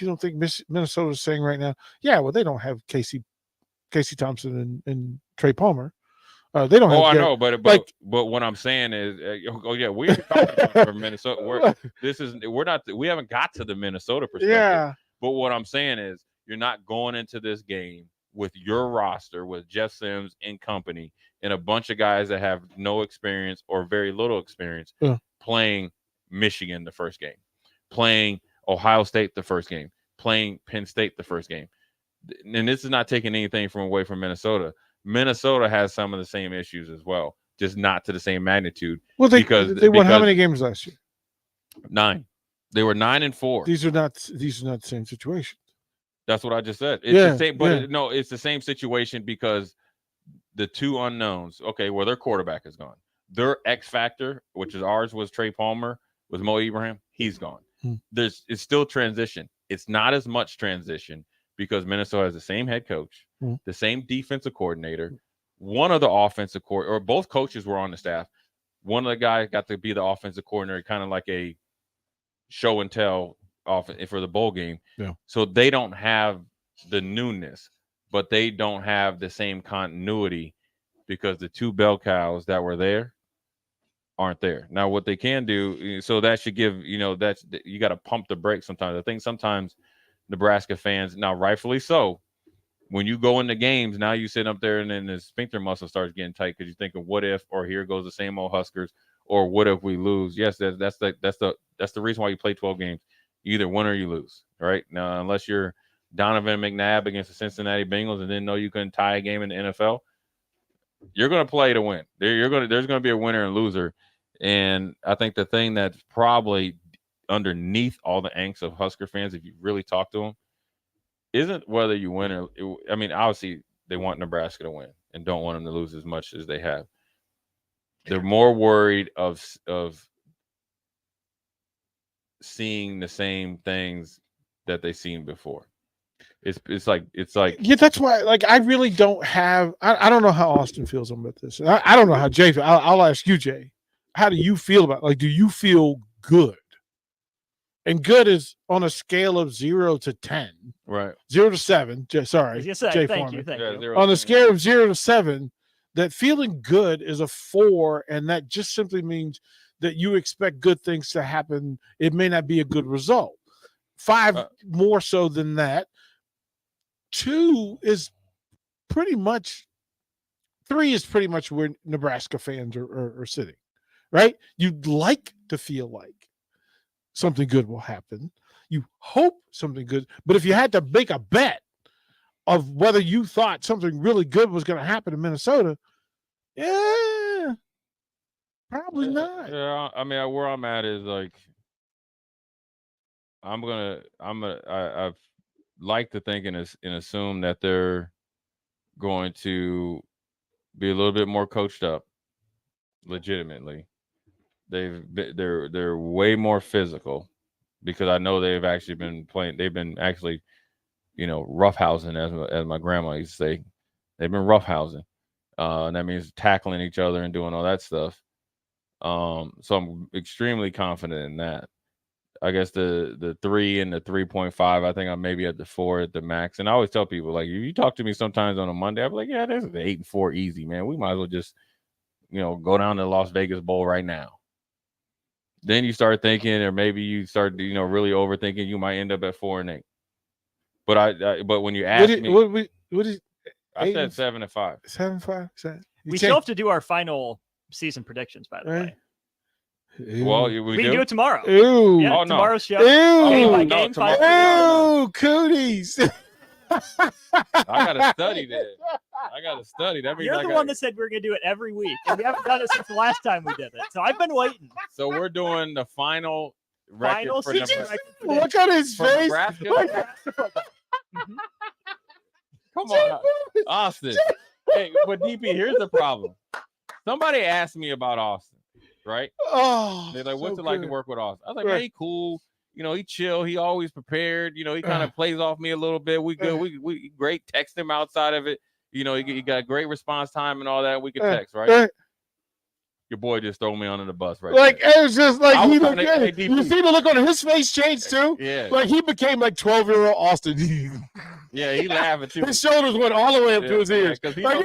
don't think Minnesota is saying right now? Yeah, well, they don't have Casey Thompson and Trey Palmer. They don't. I know, but what I'm saying is, we're talking about Minnesota. We haven't got to the Minnesota perspective. Yeah. But what I'm saying is, you're not going into this game with your roster with Jeff Sims and company and a bunch of guys that have no experience or very little experience playing Michigan the first game, playing Ohio State the first game, playing Penn State the first game. And this is not taking anything away from Minnesota. Minnesota has some of the same issues as well, just not to the same magnitude. Well, they won how many games last year? 9. They were 9-4. These are not the same situations. That's what I just said. It's the same, but it's the same situation because the two unknowns. Okay, well, their quarterback is gone. Their X factor, which is ours, was Trey Palmer, with Mo Ibrahim. He's gone. It's still transition. it's not as much transition because Minnesota has the same head coach, Mhm. the same defensive coordinator, one of the offensive or both coaches were on the staff. One of the guys got to be the offensive coordinator, kind of like a show and tell for the bowl game. Yeah. So they don't have the newness, but they don't have the same continuity because the two bell cows that were there aren't there. Now, what they can do, so that should give, that's, you got to pump the brakes sometimes. I think sometimes Nebraska fans, now rightfully so, when you go into games, now you sit up there and then the sphincter muscle starts getting tight because you think of what if, or here goes the same old Huskers, or what if we lose? Yes, that's the reason why you play 12 games. You either win or you lose, right? Now, unless you're Donovan McNabb against the Cincinnati Bengals and didn't know you couldn't tie a game in the NFL, you're going to play to win. There's going to be a winner and loser. And I think the thing that's probably underneath all the angst of Husker fans, if you really talk to them, isn't whether you win or – I mean, obviously they want Nebraska to win and don't want them to lose as much as they have. They're more worried of seeing the same things that they've seen before. It's like yeah, that's why. Like, I really don't have. I don't know how Austin feels about this. I don't know how Jay feels. I'll ask you, Jay. How do you feel about? Like, do you feel good? And good is on a scale of 0 to 10. Right. 0 to 7. Sorry, Yes, sir. Jay Thank Foreman. you. Thank you. On a scale of 0 to 7, that feeling good is a 4, and that just simply means that you expect good things to happen. It may not be a good result. 5 more so than that. 2 is pretty much. 3 is pretty much where Nebraska fans are sitting, right? You'd like to feel like something good will happen. You hope something good. But if you had to make a bet of whether you thought something really good was going to happen in Minnesota, yeah, probably not. Yeah, I mean, where I'm at is like, I've like to think and assume that they're going to be a little bit more coached up, legitimately. They're way more physical because I know they've actually been playing. They've been actually, roughhousing, as my grandma used to say. They've been roughhousing, and that means tackling each other and doing all that stuff. So I'm extremely confident in that. I guess the 3 and the 3.5, I think I'm maybe at the 4 at the max. And I always tell people, like, if you talk to me sometimes on a Monday, I'll be like, yeah, this is 8 and 4 easy, man. We might as well just, go down to the Las Vegas Bowl right now. Then you start thinking, or maybe you start, really overthinking, you might end up at 4 and 8. But but when you ask me, what is I said 7 and 5. 7-5. We still have to do our final season predictions, by the way. Well, We can do it tomorrow. Ew. Yeah, Oh, no. tomorrow's show. Ew. Game by No, game. tomorrow. Ew, cooties. I gotta study that. I gotta study. That means You're the one that said we were going to do it every week, and we haven't done it since the last time we did it. So I've been waiting. So we're doing the final record Final for season Nebraska. record. Look at his For face. Nebraska? Come on, Austin. Hey, but DP, here's the problem. Somebody asked me about Austin, right? Oh, they're like, "What's so it like to good. work with Austin?" I was like, Right. "Man, he cool. He chill. He always prepared. He kind of plays off me a little bit. We good. We great. Text him outside of it. He got great response time and all that. We could text, right? Your boy just throw me under the bus, right? Like, there. it was just like I he was looked trying at to- it. hey, You DP. see the look on his face change too? Yeah. Like he became like 12-year-old Austin. Yeah, he laughing too. His shoulders went all the way up to his ears. Because he, Like,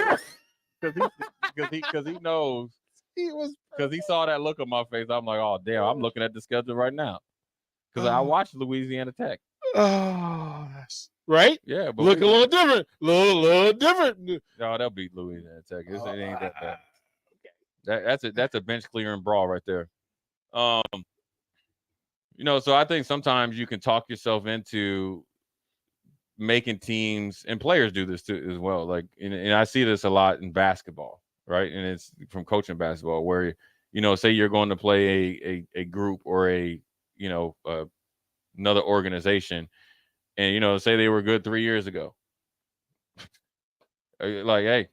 knows because he saw that look on my face. I'm like, oh damn, I'm looking at the schedule right now because I watched Louisiana Tech. Oh, right? Yeah, but Look a little different. Little different. No, they'll beat Louisiana Tech. It ain't that bad. That's a bench clearing brawl right there. So I think sometimes you can talk yourself into making teams, and players do this too as well. Like, and I see this a lot in basketball, right? And it's from coaching basketball where, say you're going to play a group or another organization, and say they were good 3 years ago. Like, hey,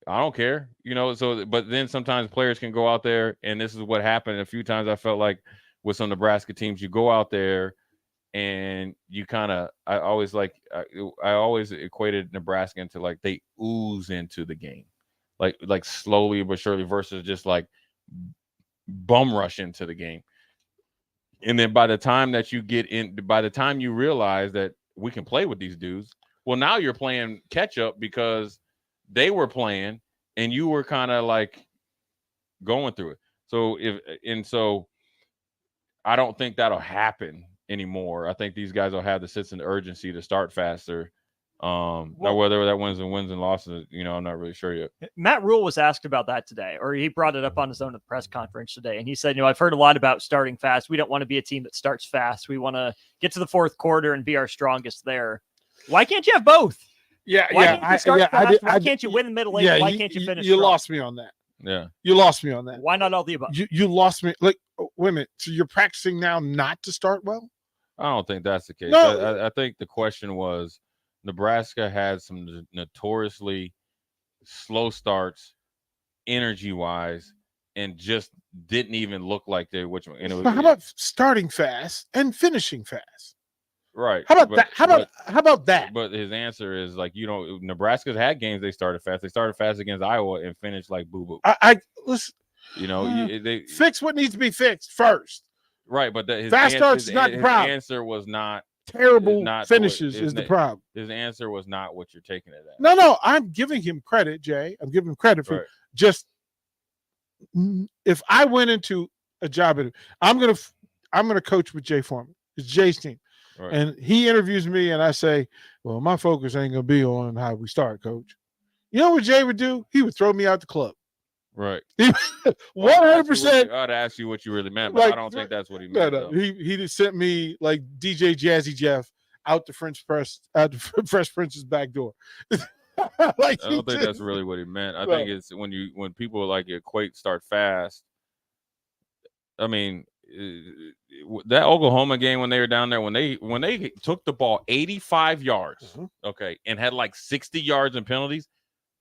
I don't care, so, but then sometimes players can go out there, and this is what happened a few times. I felt like with some Nebraska teams, you go out there and you kind of I always equated Nebraska into like they ooze into the game, like slowly but surely versus just like bum rush into the game. And then by the time you realize that we can play with these dudes, well, now you're playing catch up because they were playing and you were kind of like going through it. So I don't think that'll happen anymore. I think these guys will have the sense and urgency to start faster. Now whether that wins and losses, I'm not really sure yet. Matt Rhule was asked about that today, or he brought it up on his own at the press conference today. And he said, I've heard a lot about starting fast. We don't want to be a team that starts fast. We want to get to the fourth quarter and be our strongest there. Why can't you have both? Why can't you win the middle eight? Why can't you finish? You strong? lost me on that. Yeah. You lost me on that. Why not all the above? You lost me. Like, wait a minute. So you're practicing now not to start well? I don't think that's the case. No. I think the question was Nebraska had some notoriously slow starts energy-wise and just didn't even look like they How about starting fast and finishing fast? Right. How about that? How about that? But his answer is like, Nebraska's had games they started fast. They started fast against Iowa and finished like boo-boo. Listen. They fix what needs to be fixed first. Right, but his fast starts is not the problem. His answer was not terrible finishes is the problem. His answer was not what you're taking it as. No, I'm giving him credit, Jay. I'm giving him credit for just if I went into a job interview, I'm gonna coach with Jay Foreman. It's Jay's team. Right. And he interviews me and I say, well, my focus ain't gonna be on how we start, coach. You know what Jay would do? He would throw me out the club. Right. 100%. I'd ask you what you really meant, but I don't think that's what he meant. No. He just sent me like DJ Jazzy Jeff out the Fresh Prince's back door. I don't think that's really what he meant. I think it's when people like equate start fast. I mean, that Oklahoma game when they were down there, when they took the ball 85 yards, okay, and had like 60 yards in penalties,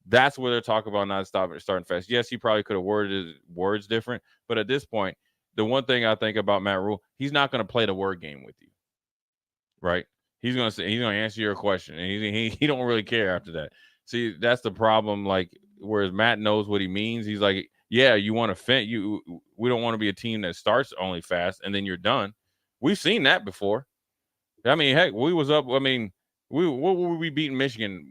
that's where they're talking about not starting fast. Yes, he probably could have worded his words different, but at this point, the one thing I think about Matt Rhule, he's not going to play the word game with you, right? He's going to answer your question, and he don't really care after that. See, that's the problem. Like, whereas Matt knows what he means, he's like, yeah, you want to we don't want to be a team that starts only fast and then you're done. We've seen that before. I mean, heck, we was up. I mean, what were we beating Michigan?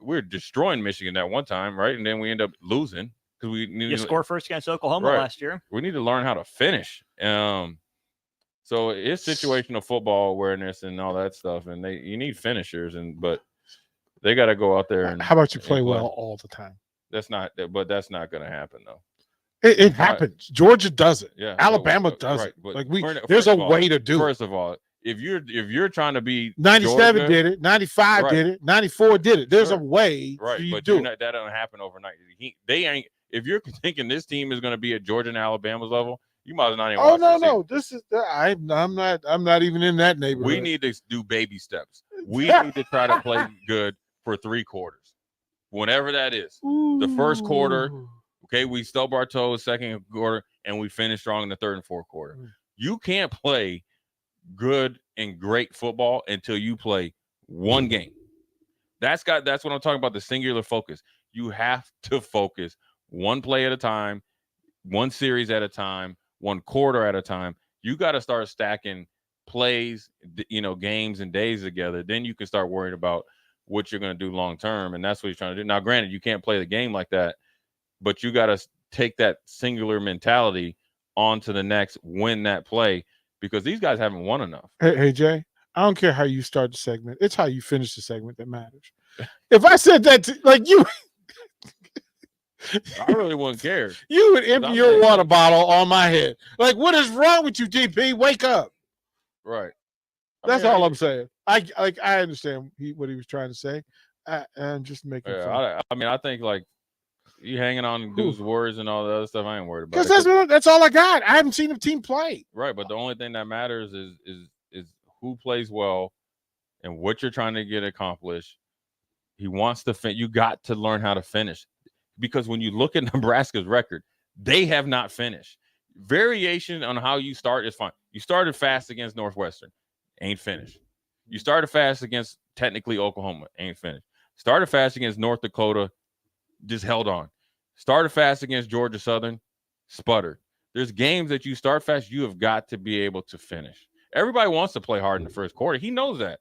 We were destroying Michigan that one time, right? And then we end up losing because you score first against Oklahoma last year. We need to learn how to finish. So it's situational football awareness and all that stuff, and you need finishers, but they got to go out there and. How about you play well all the time? That's not going to happen though. It happens. Georgia does it. Yeah, Alabama does it. Like there's a way to do it. First of all, if you're trying to be 97 Georgia, did it, 95 did it, 94 did it. There's a way right, you but do that doesn't happen overnight. They ain't. If you're thinking this team is going to be at Georgia and Alabama's level, you might as not even. No. This is I'm not even in that neighborhood. We need to do baby steps. We need to try to play good for 3 quarters, whenever that is. The first quarter, okay, we stub our toes. Second quarter, and we finish strong in the third and fourth quarter. You can't play good and great football until you play one game. That's what I'm talking about. The singular focus. You have to focus one play at a time, one series at a time, one quarter at a time. You got to start stacking plays, games and days together. Then you can start worrying about what you're going to do long term, and that's what he's trying to do. Now, granted, you can't play the game like that, but you got to take that singular mentality on to the next, win that play, because these guys haven't won enough. Hey Jay, I don't care how you start the segment. It's how you finish the segment that matters. If I said that like you I really wouldn't care. You would empty your water bottle on my head. Like, what is wrong with you, DP? Wake up. Right. That's all I'm saying. I understand what he was trying to say. I'm just making fun. I think like you hanging on dudes' words and all the other stuff. I ain't worried about it. Because that's all I got. I haven't seen a team play. Right, but the only thing that matters is who plays well and what you're trying to get accomplished. He wants to finish. You got to learn how to finish, because when you look at Nebraska's record, they have not finished. Variation on how you start is fine. You started fast against Northwestern, ain't finished. You started fast against technically Oklahoma, ain't finished. Started fast against North Dakota, just held on. Started fast against Georgia Southern, sputtered. There's games that you start fast, you have got to be able to finish. Everybody wants to play hard in the first quarter. He knows that.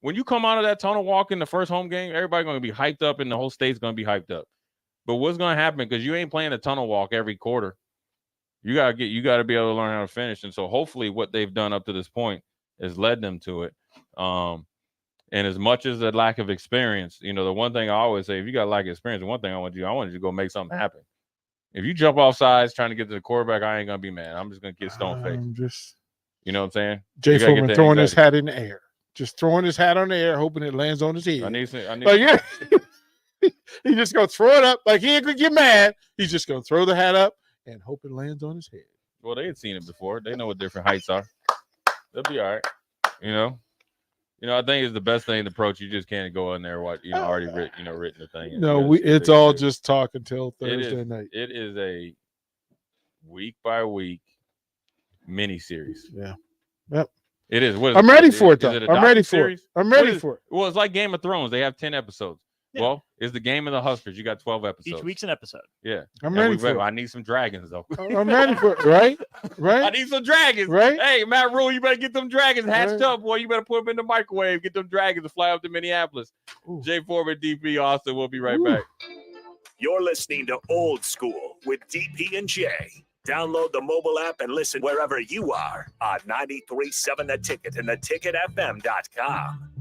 When you come out of that tunnel walk in the first home game, everybody's going to be hyped up and the whole state's going to be hyped up. But what's going to happen, because you ain't playing a tunnel walk every quarter, you got to be able to learn how to finish. And so hopefully what they've done up to this point has led them to it. And as much as a lack of experience, the one thing I always say, if you got lack of experience, the one thing I want you to go make something happen. If you jump off sides trying to get to the quarterback, I ain't going to be mad. I'm just going to get stone faced. You know what I'm saying? Jay Foreman throwing his hat in the air. Just throwing his hat on the air, hoping it lands on his head. I need He's just going to throw it up. Like, he ain't going to get mad. He's just going to throw the hat up and hope it lands on his head. Well, they had seen it before. They know what different heights are. They'll be all right. I think it's the best thing to approach. You just can't go in there already written the thing. No, it's all just talk until Thursday night. It is a week by week mini series. Yeah. Yep. It is. I'm ready for it, though. I'm ready for it. I'm ready for it. Well, it's like Game of Thrones. They have 10 episodes. Yeah. Well, it's the Game of the Huskers. You got 12 episodes. Each week's an episode. Yeah. I'm ready for it. I need some dragons, though. I'm ready for it, right? I need some dragons. Right? Hey, Matt Rhule, you better get them dragons hatched up, boy. You better put them in the microwave. Get them dragons to fly up to Minneapolis. Ooh. Jay Foreman, DP Austin. We'll be right back. You're listening to Old School with DP and J. Download the mobile app and listen wherever you are on 93.7 The Ticket and theticketfm.com.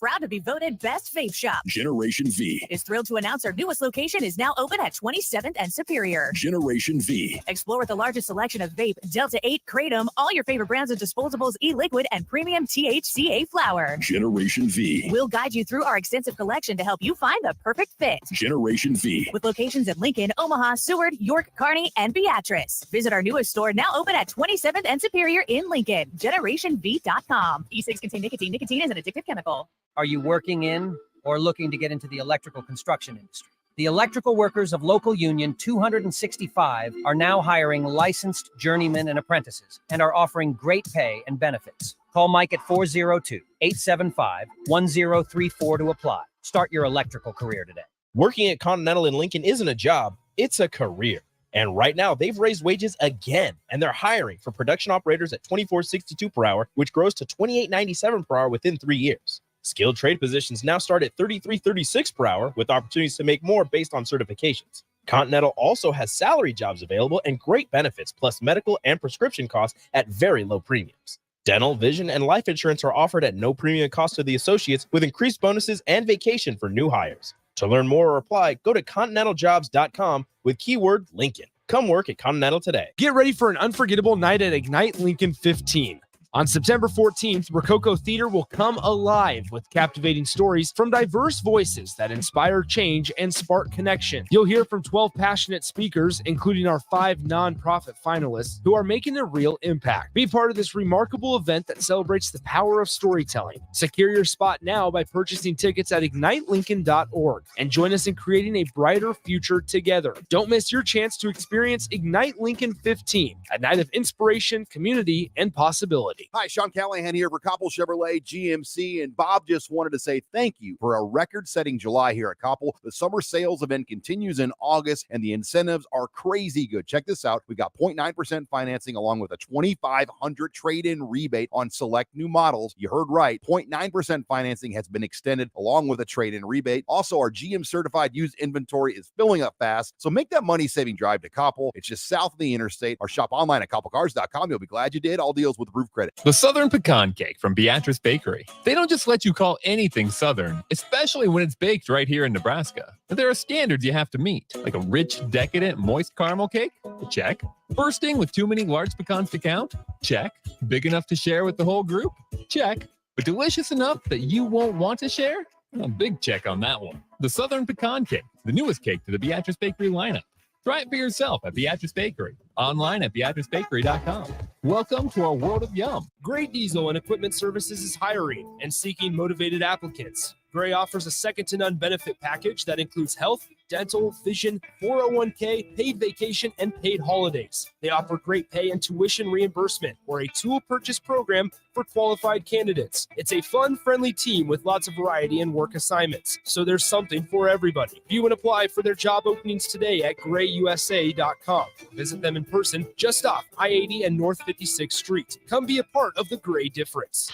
Proud to be voted Best Vape Shop. Generation V is thrilled to announce our newest location is now open at 27th and Superior. Generation V. Explore the largest selection of vape, Delta 8, Kratom, all your favorite brands of disposables, e-liquid, and premium THCA flower. Generation V. We'll guide you through our extensive collection to help you find the perfect fit. Generation V. With locations in Lincoln, Omaha, Seward, York, Kearney, and Beatrice. Visit our newest store now open at 27th and Superior in Lincoln. GenerationV.com. E-cigs contain nicotine. Nicotine is an addictive chemical. Are you working in or looking to get into the electrical construction industry? The electrical workers of Local Union 265 are now hiring licensed journeymen and apprentices and are offering great pay and benefits. Call Mike at 402-875-1034 to apply. Start your electrical career today. Working at Continental in Lincoln isn't a job, it's a career. And right now, they've raised wages again, and they're hiring for production operators at $24.62 per hour, which grows to $28.97 per hour within 3 years. Skilled trade positions now start at $33.36 per hour, with opportunities to make more based on certifications. Continental also has salary jobs available and great benefits, plus medical and prescription costs at very low premiums. Dental, vision, and life insurance are offered at no premium cost to the associates, with increased bonuses and vacation for new hires. To learn more or apply, go to continentaljobs.com with keyword Lincoln. Come work at Continental today. Get ready for an unforgettable night at Ignite Lincoln 15. On September 14th, Rococo Theater will come alive with captivating stories from diverse voices that inspire change and spark connection. You'll hear from 12 passionate speakers, including our 5 nonprofit finalists, who are making a real impact. Be part of this remarkable event that celebrates the power of storytelling. Secure your spot now by purchasing tickets at ignitelincoln.org and join us in creating a brighter future together. Don't miss your chance to experience Ignite Lincoln 15, a night of inspiration, community, and possibility. Hi, Sean Callahan here for Koppel Chevrolet GMC, and Bob just wanted to say thank you for a record-setting July here at Koppel. The summer sales event continues in August, and the incentives are crazy good. Check this out. We got 0.9% financing along with a $2,500 trade-in rebate on select new models. You heard right. 0.9% financing has been extended along with a trade-in rebate. Also, our GM-certified used inventory is filling up fast, so make that money-saving drive to Koppel. It's just south of the interstate, or shop online at koppelcars.com. You'll be glad you did. All deals with approved credit. The Southern Pecan Cake from Beatrice Bakery. They don't just let you call anything Southern, especially when it's baked right here in Nebraska. There are standards you have to meet, like a rich, decadent, moist caramel cake? Check. Bursting with too many large pecans to count? Check. Big enough to share with the whole group? Check. But delicious enough that you won't want to share? A big check on that one. The Southern Pecan Cake, the newest cake to the Beatrice Bakery lineup. Try it for yourself at Beatrice Bakery. Online at BeatriceBakery.com. Welcome to our world of yum. Great Diesel and Equipment Services is hiring and seeking motivated applicants. Gray offers a second-to-none benefit package that includes health, dental, vision, 401k, paid vacation, and paid holidays. They offer great pay and tuition reimbursement or a tool purchase program for qualified candidates. It's a fun, friendly team with lots of variety and work assignments, so there's something for everybody. View and apply for their job openings today at grayusa.com. Visit them in person just off I-80 and North 56th Street. Come be a part of the Gray difference.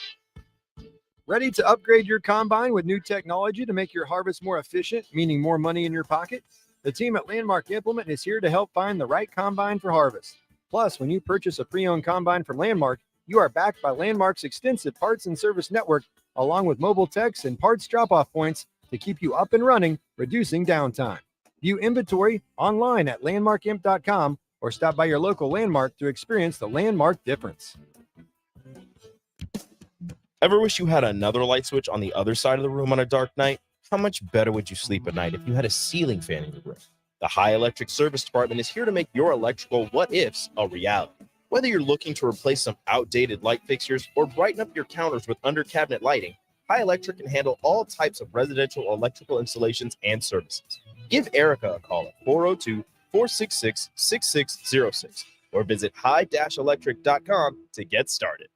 Ready to upgrade your combine with new technology to make your harvest more efficient, meaning more money in your pocket? The team at Landmark Implement is here to help find the right combine for harvest. Plus, when you purchase a pre-owned combine from Landmark, you are backed by Landmark's extensive parts and service network, along with mobile techs and parts drop-off points to keep you up and running, reducing downtime. View inventory online at landmarkimp.com or stop by your local Landmark to experience the Landmark difference. Ever wish you had another light switch on the other side of the room on a dark night? How much better would you sleep at night if you had a ceiling fan in your room? The High Electric Service Department is here to make your electrical what-ifs a reality. Whether you're looking to replace some outdated light fixtures or brighten up your counters with under-cabinet lighting, High Electric can handle all types of residential electrical installations and services. Give Erica a call at 402-466-6606 or visit high-electric.com to get started.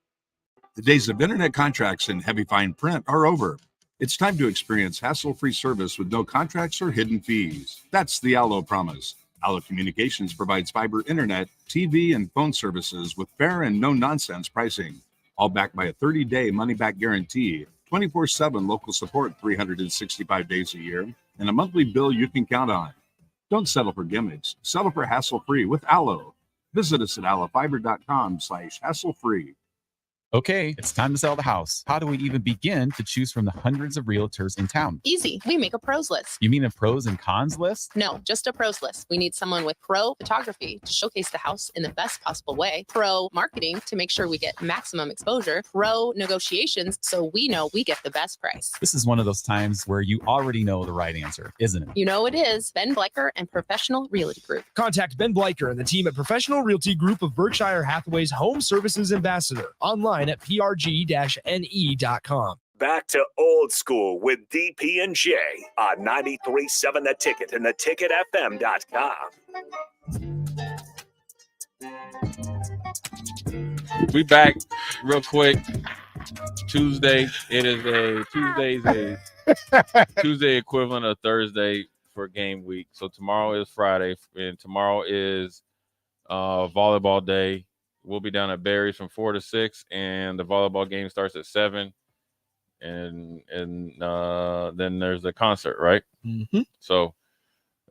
The days of internet contracts and heavy fine print are over. It's time to experience hassle-free service with no contracts or hidden fees. That's the Allo promise. Allo Communications provides fiber internet, TV, and phone services with fair and no-nonsense pricing, all backed by a 30-day money-back guarantee, 24/7 local support 365 days a year, and a monthly bill you can count on. Don't settle for gimmicks. Settle for hassle-free with Allo. Visit us at allofiber.com/hassle-free. Okay, it's time to sell the house. How do we even begin to choose from the hundreds of realtors in town? Easy. We make a pros list. You mean a pros and cons list? No, just a pros list. We need someone with pro photography to showcase the house in the best possible way, pro marketing to make sure we get maximum exposure, pro negotiations so we know we get the best price. This is one of those times where you already know the right answer, isn't it? You know it is. Ben Bleicher and Professional Realty Group. Contact Ben Bleicher and the team at Professional Realty Group of Berkshire Hathaway's Home Services Ambassador online at prg-ne.com. Back to old school with DP and J on 93.7 The Ticket and theticketfm.com. We back real quick. Tuesday. It is Tuesday equivalent of Thursday for game week. So tomorrow is Friday, and tomorrow is volleyball day. We'll be down at Barry's from 4 to 6, and the volleyball game starts at 7. And then there's the concert, right? Mm-hmm. So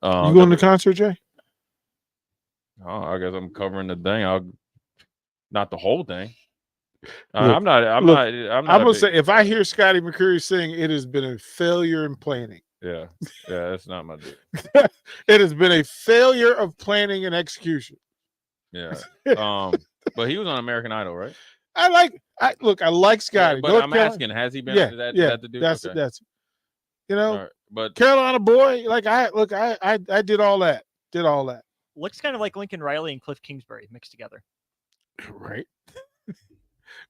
you going to the concert, Jay? Oh, I guess I'm covering the thing. Not the whole thing. Look, I'm not gonna say if I hear Scotty McCreery sing, it has been a failure in planning. Yeah, that's not my deal. It has been a failure of planning and execution. Yeah. But he was on American Idol, right? I like Scotty. Yeah, but I'm asking, has he been? Yeah, that the dude? That's you know, right, but Carolina boy. Like I did all that. Looks kind of like Lincoln Riley and Cliff Kingsbury mixed together. Right.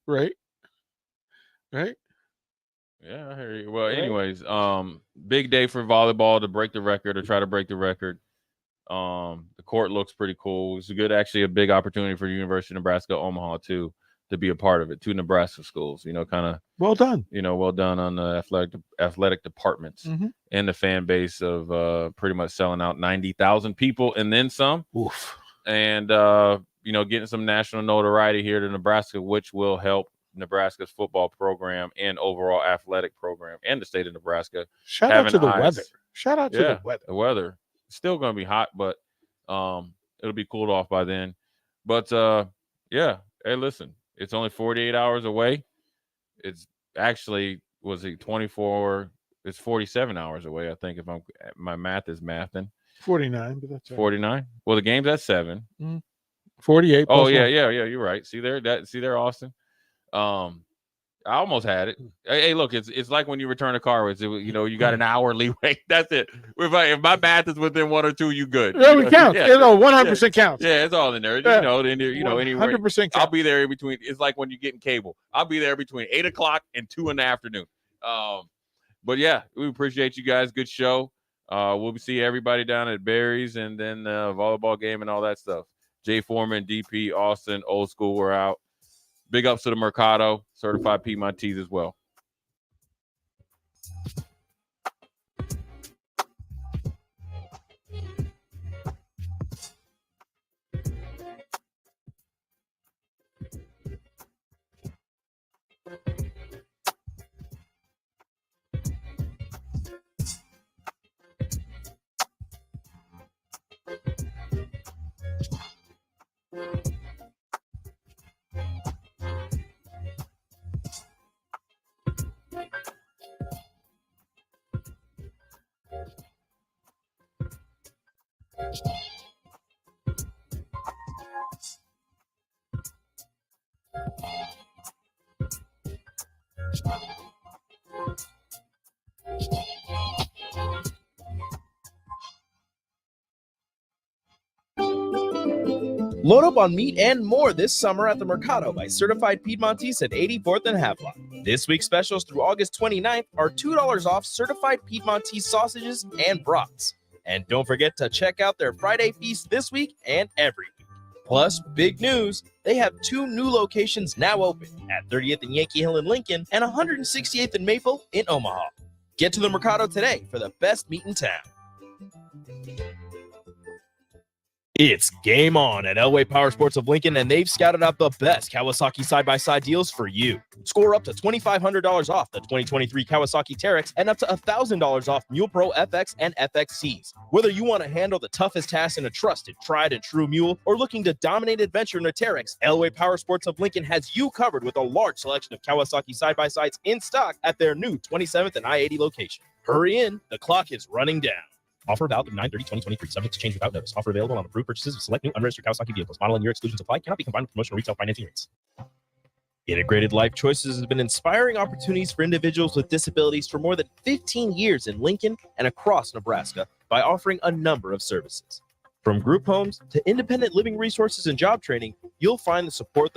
Right. Yeah, I hear you. Well, anyways, big day for volleyball to break the record or try to break the record. The court looks pretty cool. It's a big opportunity for University of Nebraska Omaha too to be a part of it. 2 Nebraska schools, kind of well done. Well done on the athletic departments and the fan base of pretty much selling out 90,000 people and then some. Oof. And getting some national notoriety here to Nebraska, which will help Nebraska's football program and overall athletic program and the state of Nebraska. Shout out to the weather. Shout out to the weather. The weather. It's still going to be hot, but it'll be cooled off by then. But hey, listen, it's only 48 hours away. It's actually 24. It's 47 hours away, I think, if my math is mathing. 49, but that's 49. Well, the game's at 7. 48. Oh yeah. You're right. See there, Austin. I almost had it. Hey, look, it's like when you return a car. You got an hour leeway. That's it. If my math is within 1 or 2, you good. Yeah, it counts. 100% counts. Yeah, it's all in there. Yeah. Anywhere. 100% counts. I'll be there in between. It's like when you get in cable. I'll be there between 8 o'clock and 2 in the afternoon. But yeah, we appreciate you guys. Good show. We'll see everybody down at Barry's, and then volleyball game and all that stuff. Jay Foreman, DP, Austin, Old School, we're out. Big ups to the Mercado, certified Piedmontese as well. Load up on meat and more this summer at the Mercado by Certified Piedmontese at 84th and Havelock. This week's specials through August 29th are $2 off Certified Piedmontese sausages and brats. And don't forget to check out their Friday feast this week and every week. Plus, big news, they have 2 new locations now open at 30th and Yankee Hill in Lincoln and 168th and Maple in Omaha. Get to the Mercado today for the best meat in town. It's game on at Elway Power Sports of Lincoln, and they've scouted out the best Kawasaki side-by-side deals for you. Score up to $2,500 off the 2023 Kawasaki Teryx and up to $1,000 off Mule Pro FX and FXCs. Whether you want to handle the toughest task in a trusted, tried and true mule or looking to dominate adventure in a Teryx, Elway Power Sports of Lincoln has you covered with a large selection of Kawasaki side-by-sides in stock at their new 27th and I-80 location. Hurry in, the clock is running down. Offer valid through 9/30/2023. Subject to change without notice. Offer available on approved purchases of select new unregistered Kawasaki vehicles. Model and year exclusions apply. Cannot be combined with promotional retail financing rates. Integrated Life Choices has been inspiring opportunities for individuals with disabilities for more than 15 years in Lincoln and across Nebraska by offering a number of services. From group homes to independent living resources and job training, you'll find the support that